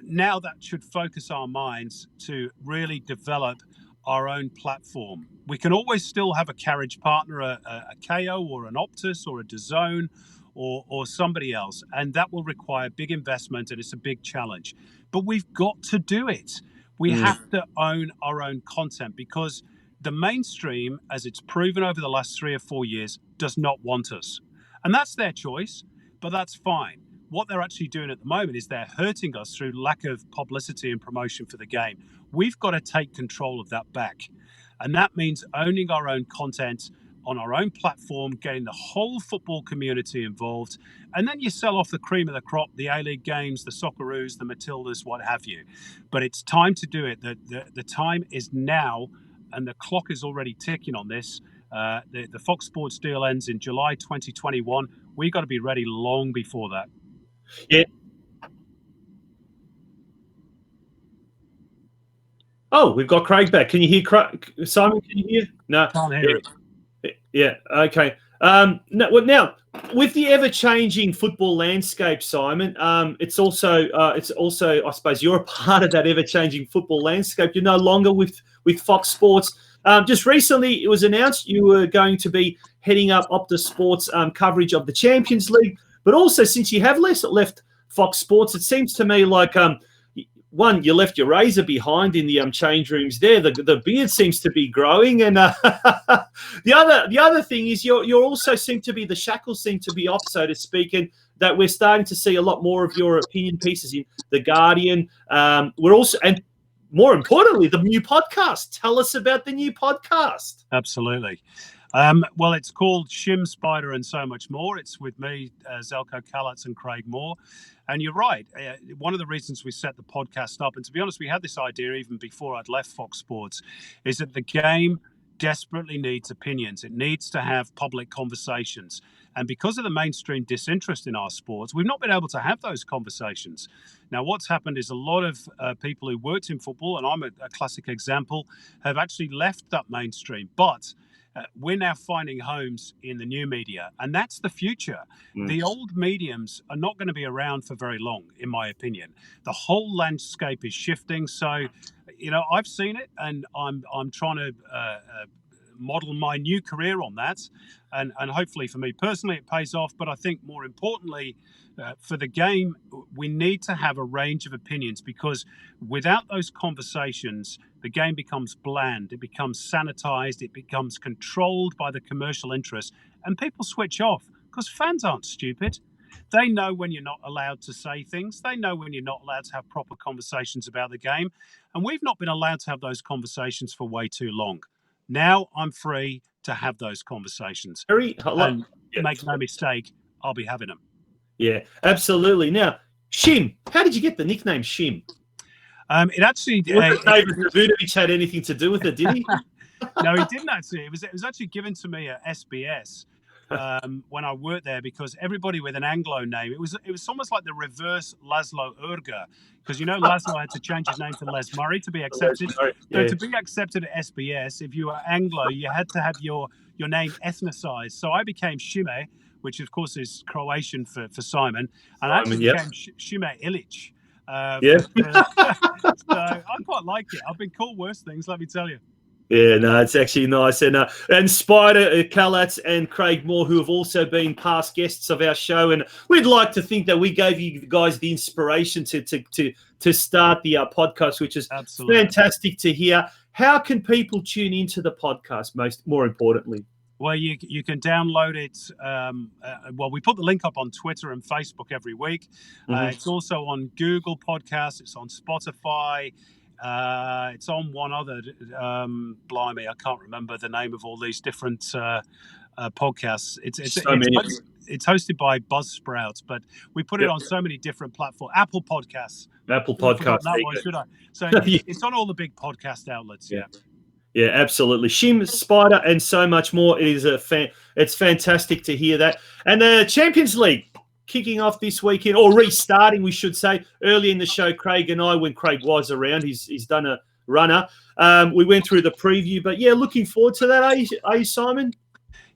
now that should focus our minds to really develop our own platform. We can always still have a carriage partner, a KO or an Optus or a DAZN or somebody else, and that will require big investment, and it's a big challenge. But we've got to do it. We have to own our own content, because the mainstream, as it's proven over the last 3 or 4 years, does not want us. And that's their choice, but that's fine. What they're actually doing at the moment is they're hurting us through lack of publicity and promotion for the game. We've got to take control of that back. And that means owning our own content on our own platform, getting the whole football community involved. And then you sell off the cream of the crop, the A-League games, the Socceroos, the Matildas, what have you. But it's time to do it. The time is now, and the clock is already ticking on this. The Fox Sports deal ends in July 2021. We've got to be ready long before that. Yeah. Oh, we've got Craig back. Can you hear Craig? Simon, can you hear? No. Can't hear it. Yeah, okay. Now, with the ever-changing football landscape, Simon, it's also, I suppose, you're a part of that ever-changing football landscape. You're no longer with Fox Sports. Just recently, it was announced you were going to be heading up Optus Sports coverage of the Champions League. But also, since you have left Fox Sports, it seems to me like, one, you left your razor behind in the change rooms there. The beard seems to be growing. And the other thing is you also seem to be, the shackles seem to be off, so to speak, and that we're starting to see a lot more of your opinion pieces in The Guardian. We're also, and more importantly, the new podcast. Tell us about the new podcast. Absolutely. Well, it's called Shim, Spider, and so much more. It's with me, Zelko Kalatz and Craig Moore. And you're right. One of the reasons we set the podcast up, and to be honest, we had this idea even before I'd left Fox Sports, is that the game desperately needs opinions. It needs to have public conversations. And because of the mainstream disinterest in our sports, we've not been able to have those conversations. Now, what's happened is a lot of people who worked in football, and I'm a classic example, have actually left that mainstream. But we're now finding homes in the new media, and that's the future. The old mediums are not going to be around for very long, in my opinion. The whole landscape is shifting. So, I've seen it, and I'm trying to model my new career on that, and hopefully for me personally it pays off. But I think more importantly, for the game, we need to have a range of opinions, because without those conversations, the game becomes bland, it becomes sanitized, it becomes controlled by the commercial interests, and people switch off because fans aren't stupid. They know when you're not allowed to say things. They know when you're not allowed to have proper conversations about the game. And we've not been allowed to have those conversations for way too long. Now I'm free to have those conversations. And make no mistake, I'll be having them. Yeah, absolutely. Now, Shim, how did you get the nickname Shim? It actually... David Zavudovic had anything to do with it, did he? No, he didn't actually. It was actually given to me at SBS. When I worked there, because everybody with an Anglo name, it was almost like the reverse Laszlo Urga, because Laszlo had to change his name to Les Murray to be accepted. So to be accepted at SBS, if you were Anglo, you had to have your name ethnicized. So I became Shime, which of course is Croatian for Simon, and I actually became Shime Ilic. So I quite like it. I've been called worse things, let me tell you. Yeah, no, it's actually nice. And Spider, Kalatz and Craig Moore, who have also been past guests of our show. And we'd like to think that we gave you guys the inspiration to start the podcast, which is fantastic to hear. How can people tune into the podcast, more importantly? Well, you can download it. We put the link up on Twitter and Facebook every week. It's also on Google Podcasts. It's on Spotify. It's on one other, blimey, I can't remember the name of all these different podcasts. It's hosted by Buzzsprout, but we put it on so many different platforms. Apple Podcasts. That one, should I? So it's on all the big podcast outlets. Yeah, absolutely. Shim, Spider, and so much more. It is it's fantastic to hear that. And the Champions League kicking off this weekend, or restarting, we should say. Early in the show, Craig and I, when Craig was around, he's done a runner. We went through the preview, but yeah, looking forward to that. Are you, Simon?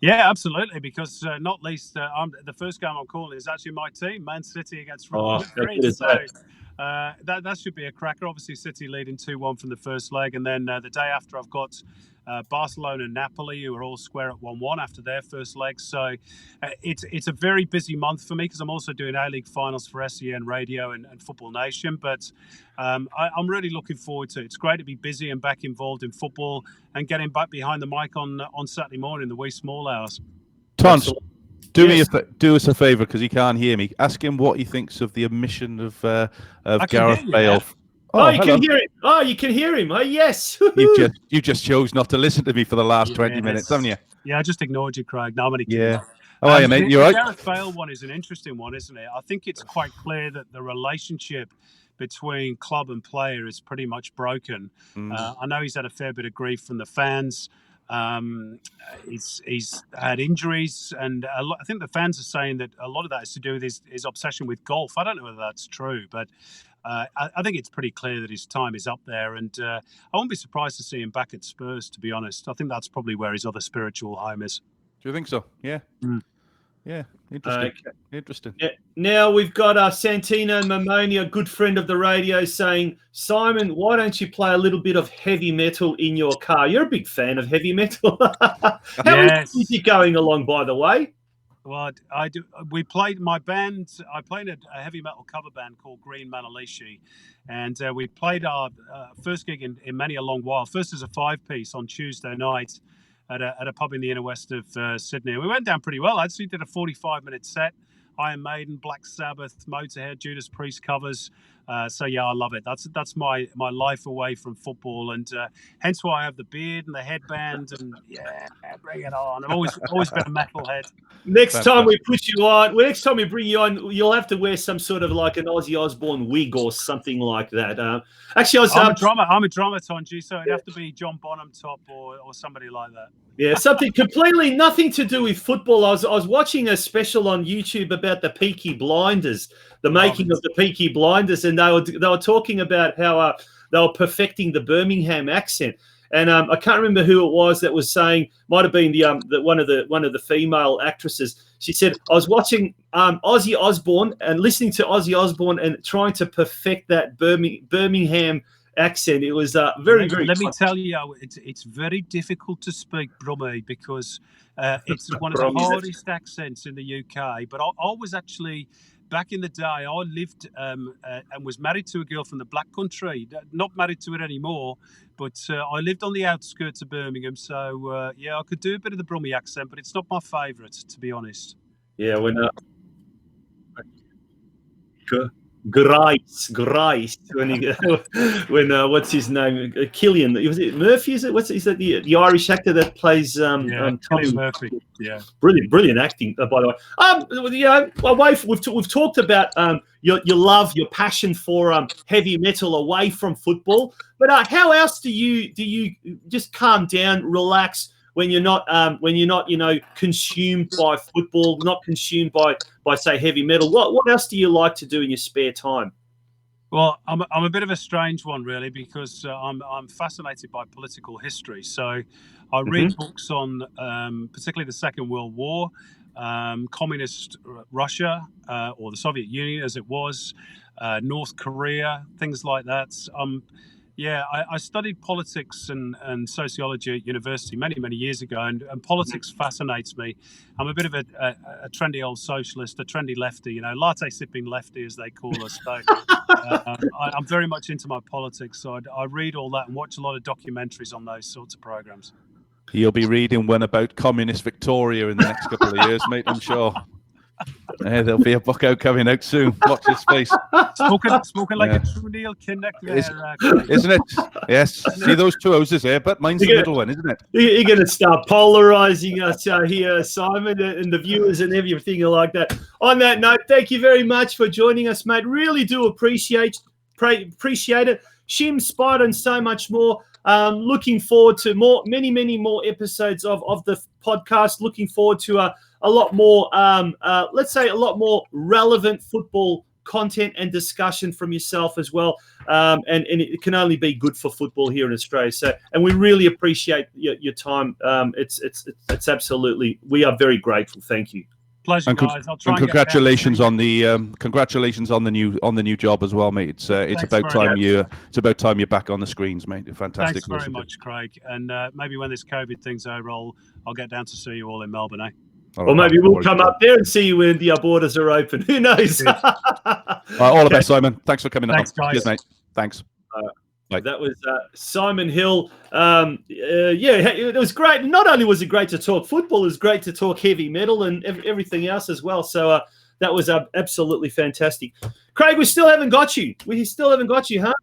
Yeah, absolutely. Because not least, the first game I'm calling is actually my team, Man City against Real Madrid. That should be a cracker. Obviously, City leading 2-1 from the first leg, and then the day after, I've got Barcelona and Napoli, who are all square at 1-1 after their first leg. So it's a very busy month for me, because I'm also doing A-League finals for SEN Radio and Football Nation. But I'm really looking forward to it. It's great to be busy and back involved in football and getting back behind the mic on Saturday morning, the wee small hours. Tonci, do us a favour, because he can't hear me. Ask him what he thinks of the omission of Gareth Bale. You can hear him. Oh, you can hear him. Oh, yes. You just chose not to listen to me for the last 20 minutes, haven't you? Yeah, I just ignored you, Craig. No, I'm only kidding. Yeah. Oh, yeah, mate. You're right. The Gareth Bale one is an interesting one, isn't it? I think it's quite clear that the relationship between club and player is pretty much broken. I know he's had a fair bit of grief from the fans. He's had injuries, and I think the fans are saying that a lot of that is to do with his obsession with golf. I don't know whether that's true, but I think it's pretty clear that his time is up there, and I won't be surprised to see him back at Spurs, to be honest. I think that's probably where his other spiritual home is. Do you think so? Yeah. Yeah, interesting. Interesting. Yeah. Now we've got Santino Mamoni, a good friend of the radio, saying, Simon, why don't you play a little bit of heavy metal in your car? You're a big fan of heavy metal. How is music going along, by the way? Well, I do. We played my band. I played a heavy metal cover band called Green Manalishi, and we played our first gig in many a long while. First as a 5-piece on Tuesday night at a pub in the inner west of Sydney. We went down pretty well. Actually, did a 45-minute set. Iron Maiden, Black Sabbath, Motorhead, Judas Priest covers. So yeah, I love it. That's my life away from football, and hence why I have the beard and the headband, and yeah, bring it on. I've always been a metalhead. Next time we put you on, next time we bring you on, you'll have to wear some sort of like an Ozzy Osbourne wig or something like that. Actually, I'm a drummer, Tonci, so it'd have to be John Bonham top or somebody like that. Yeah, something completely nothing to do with football. I was watching a special on YouTube about the Peaky Blinders, the making of the Peaky Blinders, and they were talking about how they were perfecting the Birmingham accent. And I can't remember who it was that was saying, might have been the one of the female actresses. She said, I was watching Ozzy Osbourne and listening to Ozzy Osbourne and trying to perfect that Birmingham accent. It was very. Let me tell you, it's very difficult to speak Brummie because it's one of the hardest accents in the UK. But I was actually, back in the day, I lived and was married to a girl from the Black Country. Not married to her anymore, but I lived on the outskirts of Birmingham. So, I could do a bit of the Brummie accent, but it's not my favourite, to be honest. Yeah, when Grice when what's his name, Killian, was it Murphy? Is that the Irish actor that plays Cillian Murphy? Yeah, brilliant acting, by the way. My wife, we've talked about your love, your passion for heavy metal away from football, but how else do you just calm down, relax when you're not consumed by football, not consumed by say heavy metal? What else do you like to do in your spare time? Well, I'm a bit of a strange one, really, because I'm fascinated by political history. So I read books on particularly the Second World War, communist Russia, or the Soviet Union as it was, North Korea, things like that. I studied politics and sociology at university many years ago, and politics fascinates me. I'm a bit of a trendy old socialist, a trendy lefty, latte sipping lefty as they call us. So I'm very much into my politics. So I read all that and watch a lot of documentaries on those sorts of programs. You'll be reading one about communist Victoria in the next couple of years, mate, I'm sure. There'll be a book out coming out soon. Watch this space. Spoken like a true Neil Kinnock there, isn't it? Yes. See those two houses there, but mine's the middle one, isn't it? You're going to start polarizing us here, Simon, and the viewers and everything like that. On that note, thank you very much for joining us, mate. Really do appreciate it. Shim, Spider, and so much more. Looking forward to many more episodes of the podcast. Looking forward to a lot more, let's say, a lot more relevant football content and discussion from yourself as well. And it can only be good for football here in Australia. So, and we really appreciate your time. It's absolutely, we are very grateful. Thank you. Pleasure, guys. I'll try and congratulations on the new job as well, mate. It's about time you're back on the screens, mate. Fantastic. Thanks very much, Craig. And maybe when this COVID thing's over, I'll get down to see you all in Melbourne, eh? Or maybe we'll come up there and see you when the borders are open. Who knows? All the best, Simon. Thanks for coming on. Thanks, guys. Cheers, mate. Thanks. That was Simon Hill. It was great. Not only was it great to talk football, it was great to talk heavy metal and everything else as well. So that was absolutely fantastic. Craig, we still haven't got you. Huh?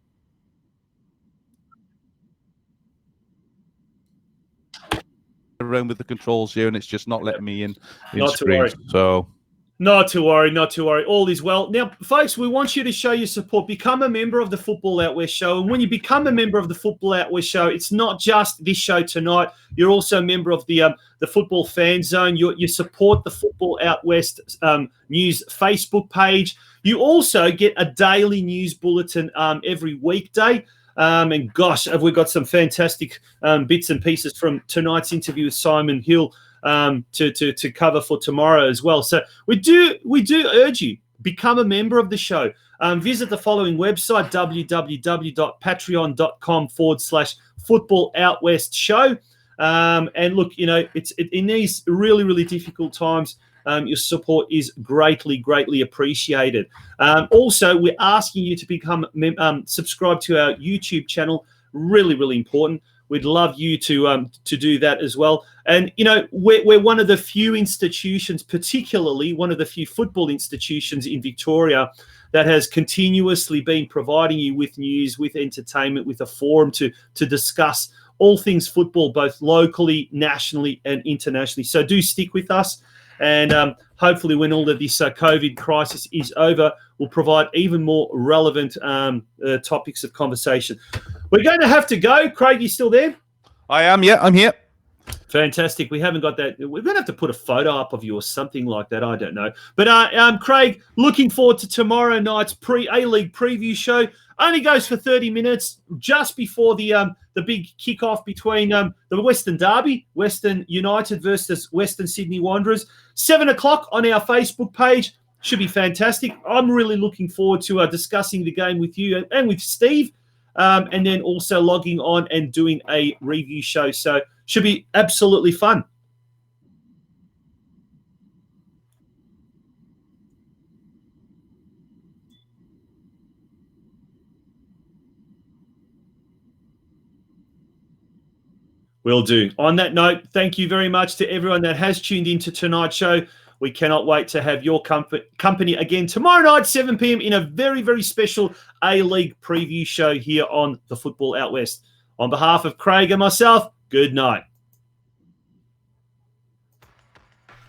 Around with the controls here, and it's just not letting me in Not screen. to worry. So Not to worry. All is well. Now, folks, we want you to show your support. Become a member of the Football Out West Show. And when you become a member of the Football Out West Show, it's not just this show tonight. You're also a member of the Football Fan Zone. You support the Football Out West news Facebook page. You also get a daily news bulletin every weekday. And gosh, have we got some fantastic bits and pieces from tonight's interview with Simon Hill to cover for tomorrow as well. So we do urge you, become a member of the show. Visit the following website, www.patreon.com/Football Out West Show. And look, it's in these really difficult times, your support is greatly appreciated. Also, we're asking you to become subscribe to our YouTube channel. Really important. We'd love you to do that as well. And we're one of the few institutions, particularly one of the few football institutions in Victoria, that has continuously been providing you with news, with entertainment, with a forum to discuss all things football, both locally, nationally, and internationally. So do stick with us. And hopefully when all of this COVID crisis is over, we'll provide even more relevant topics of conversation. We're going to have to go. Craig, you still there? I am, yeah, I'm here. Fantastic. We haven't got that. We're going to have to put a photo up of you or something like that. I don't know. But Craig, looking forward to tomorrow night's A-League preview show. Only goes for 30 minutes, just before the big kickoff between the Western Derby, Western United versus Western Sydney Wanderers. 7 o'clock on our Facebook page. Should be fantastic. I'm really looking forward to discussing the game with you and with Steve. and then also logging on and doing a review show. So should be absolutely fun. Will do. On that note, thank you very much to everyone that has tuned into tonight's show. We cannot wait to have your company again tomorrow night, 7 p.m. in a very, very special A-League preview show here on the Football Out West. On behalf of Craig and myself, good night.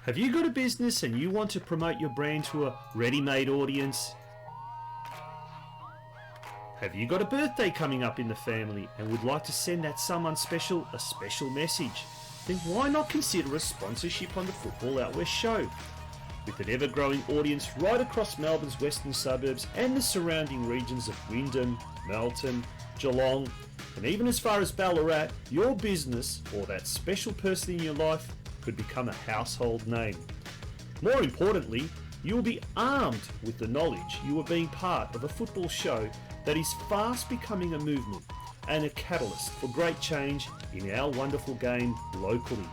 Have you got a business and you want to promote your brand to a ready-made audience? Have you got a birthday coming up in the family and would like to send that someone special a special message? Then why not consider a sponsorship on the Football Out West show? With an ever-growing audience right across Melbourne's western suburbs and the surrounding regions of Wyndham, Melton, Geelong, and even as far as Ballarat, your business or that special person in your life could become a household name. More importantly, you will be armed with the knowledge you are being part of a football show that is fast becoming a movement and a catalyst for great change in our wonderful game locally.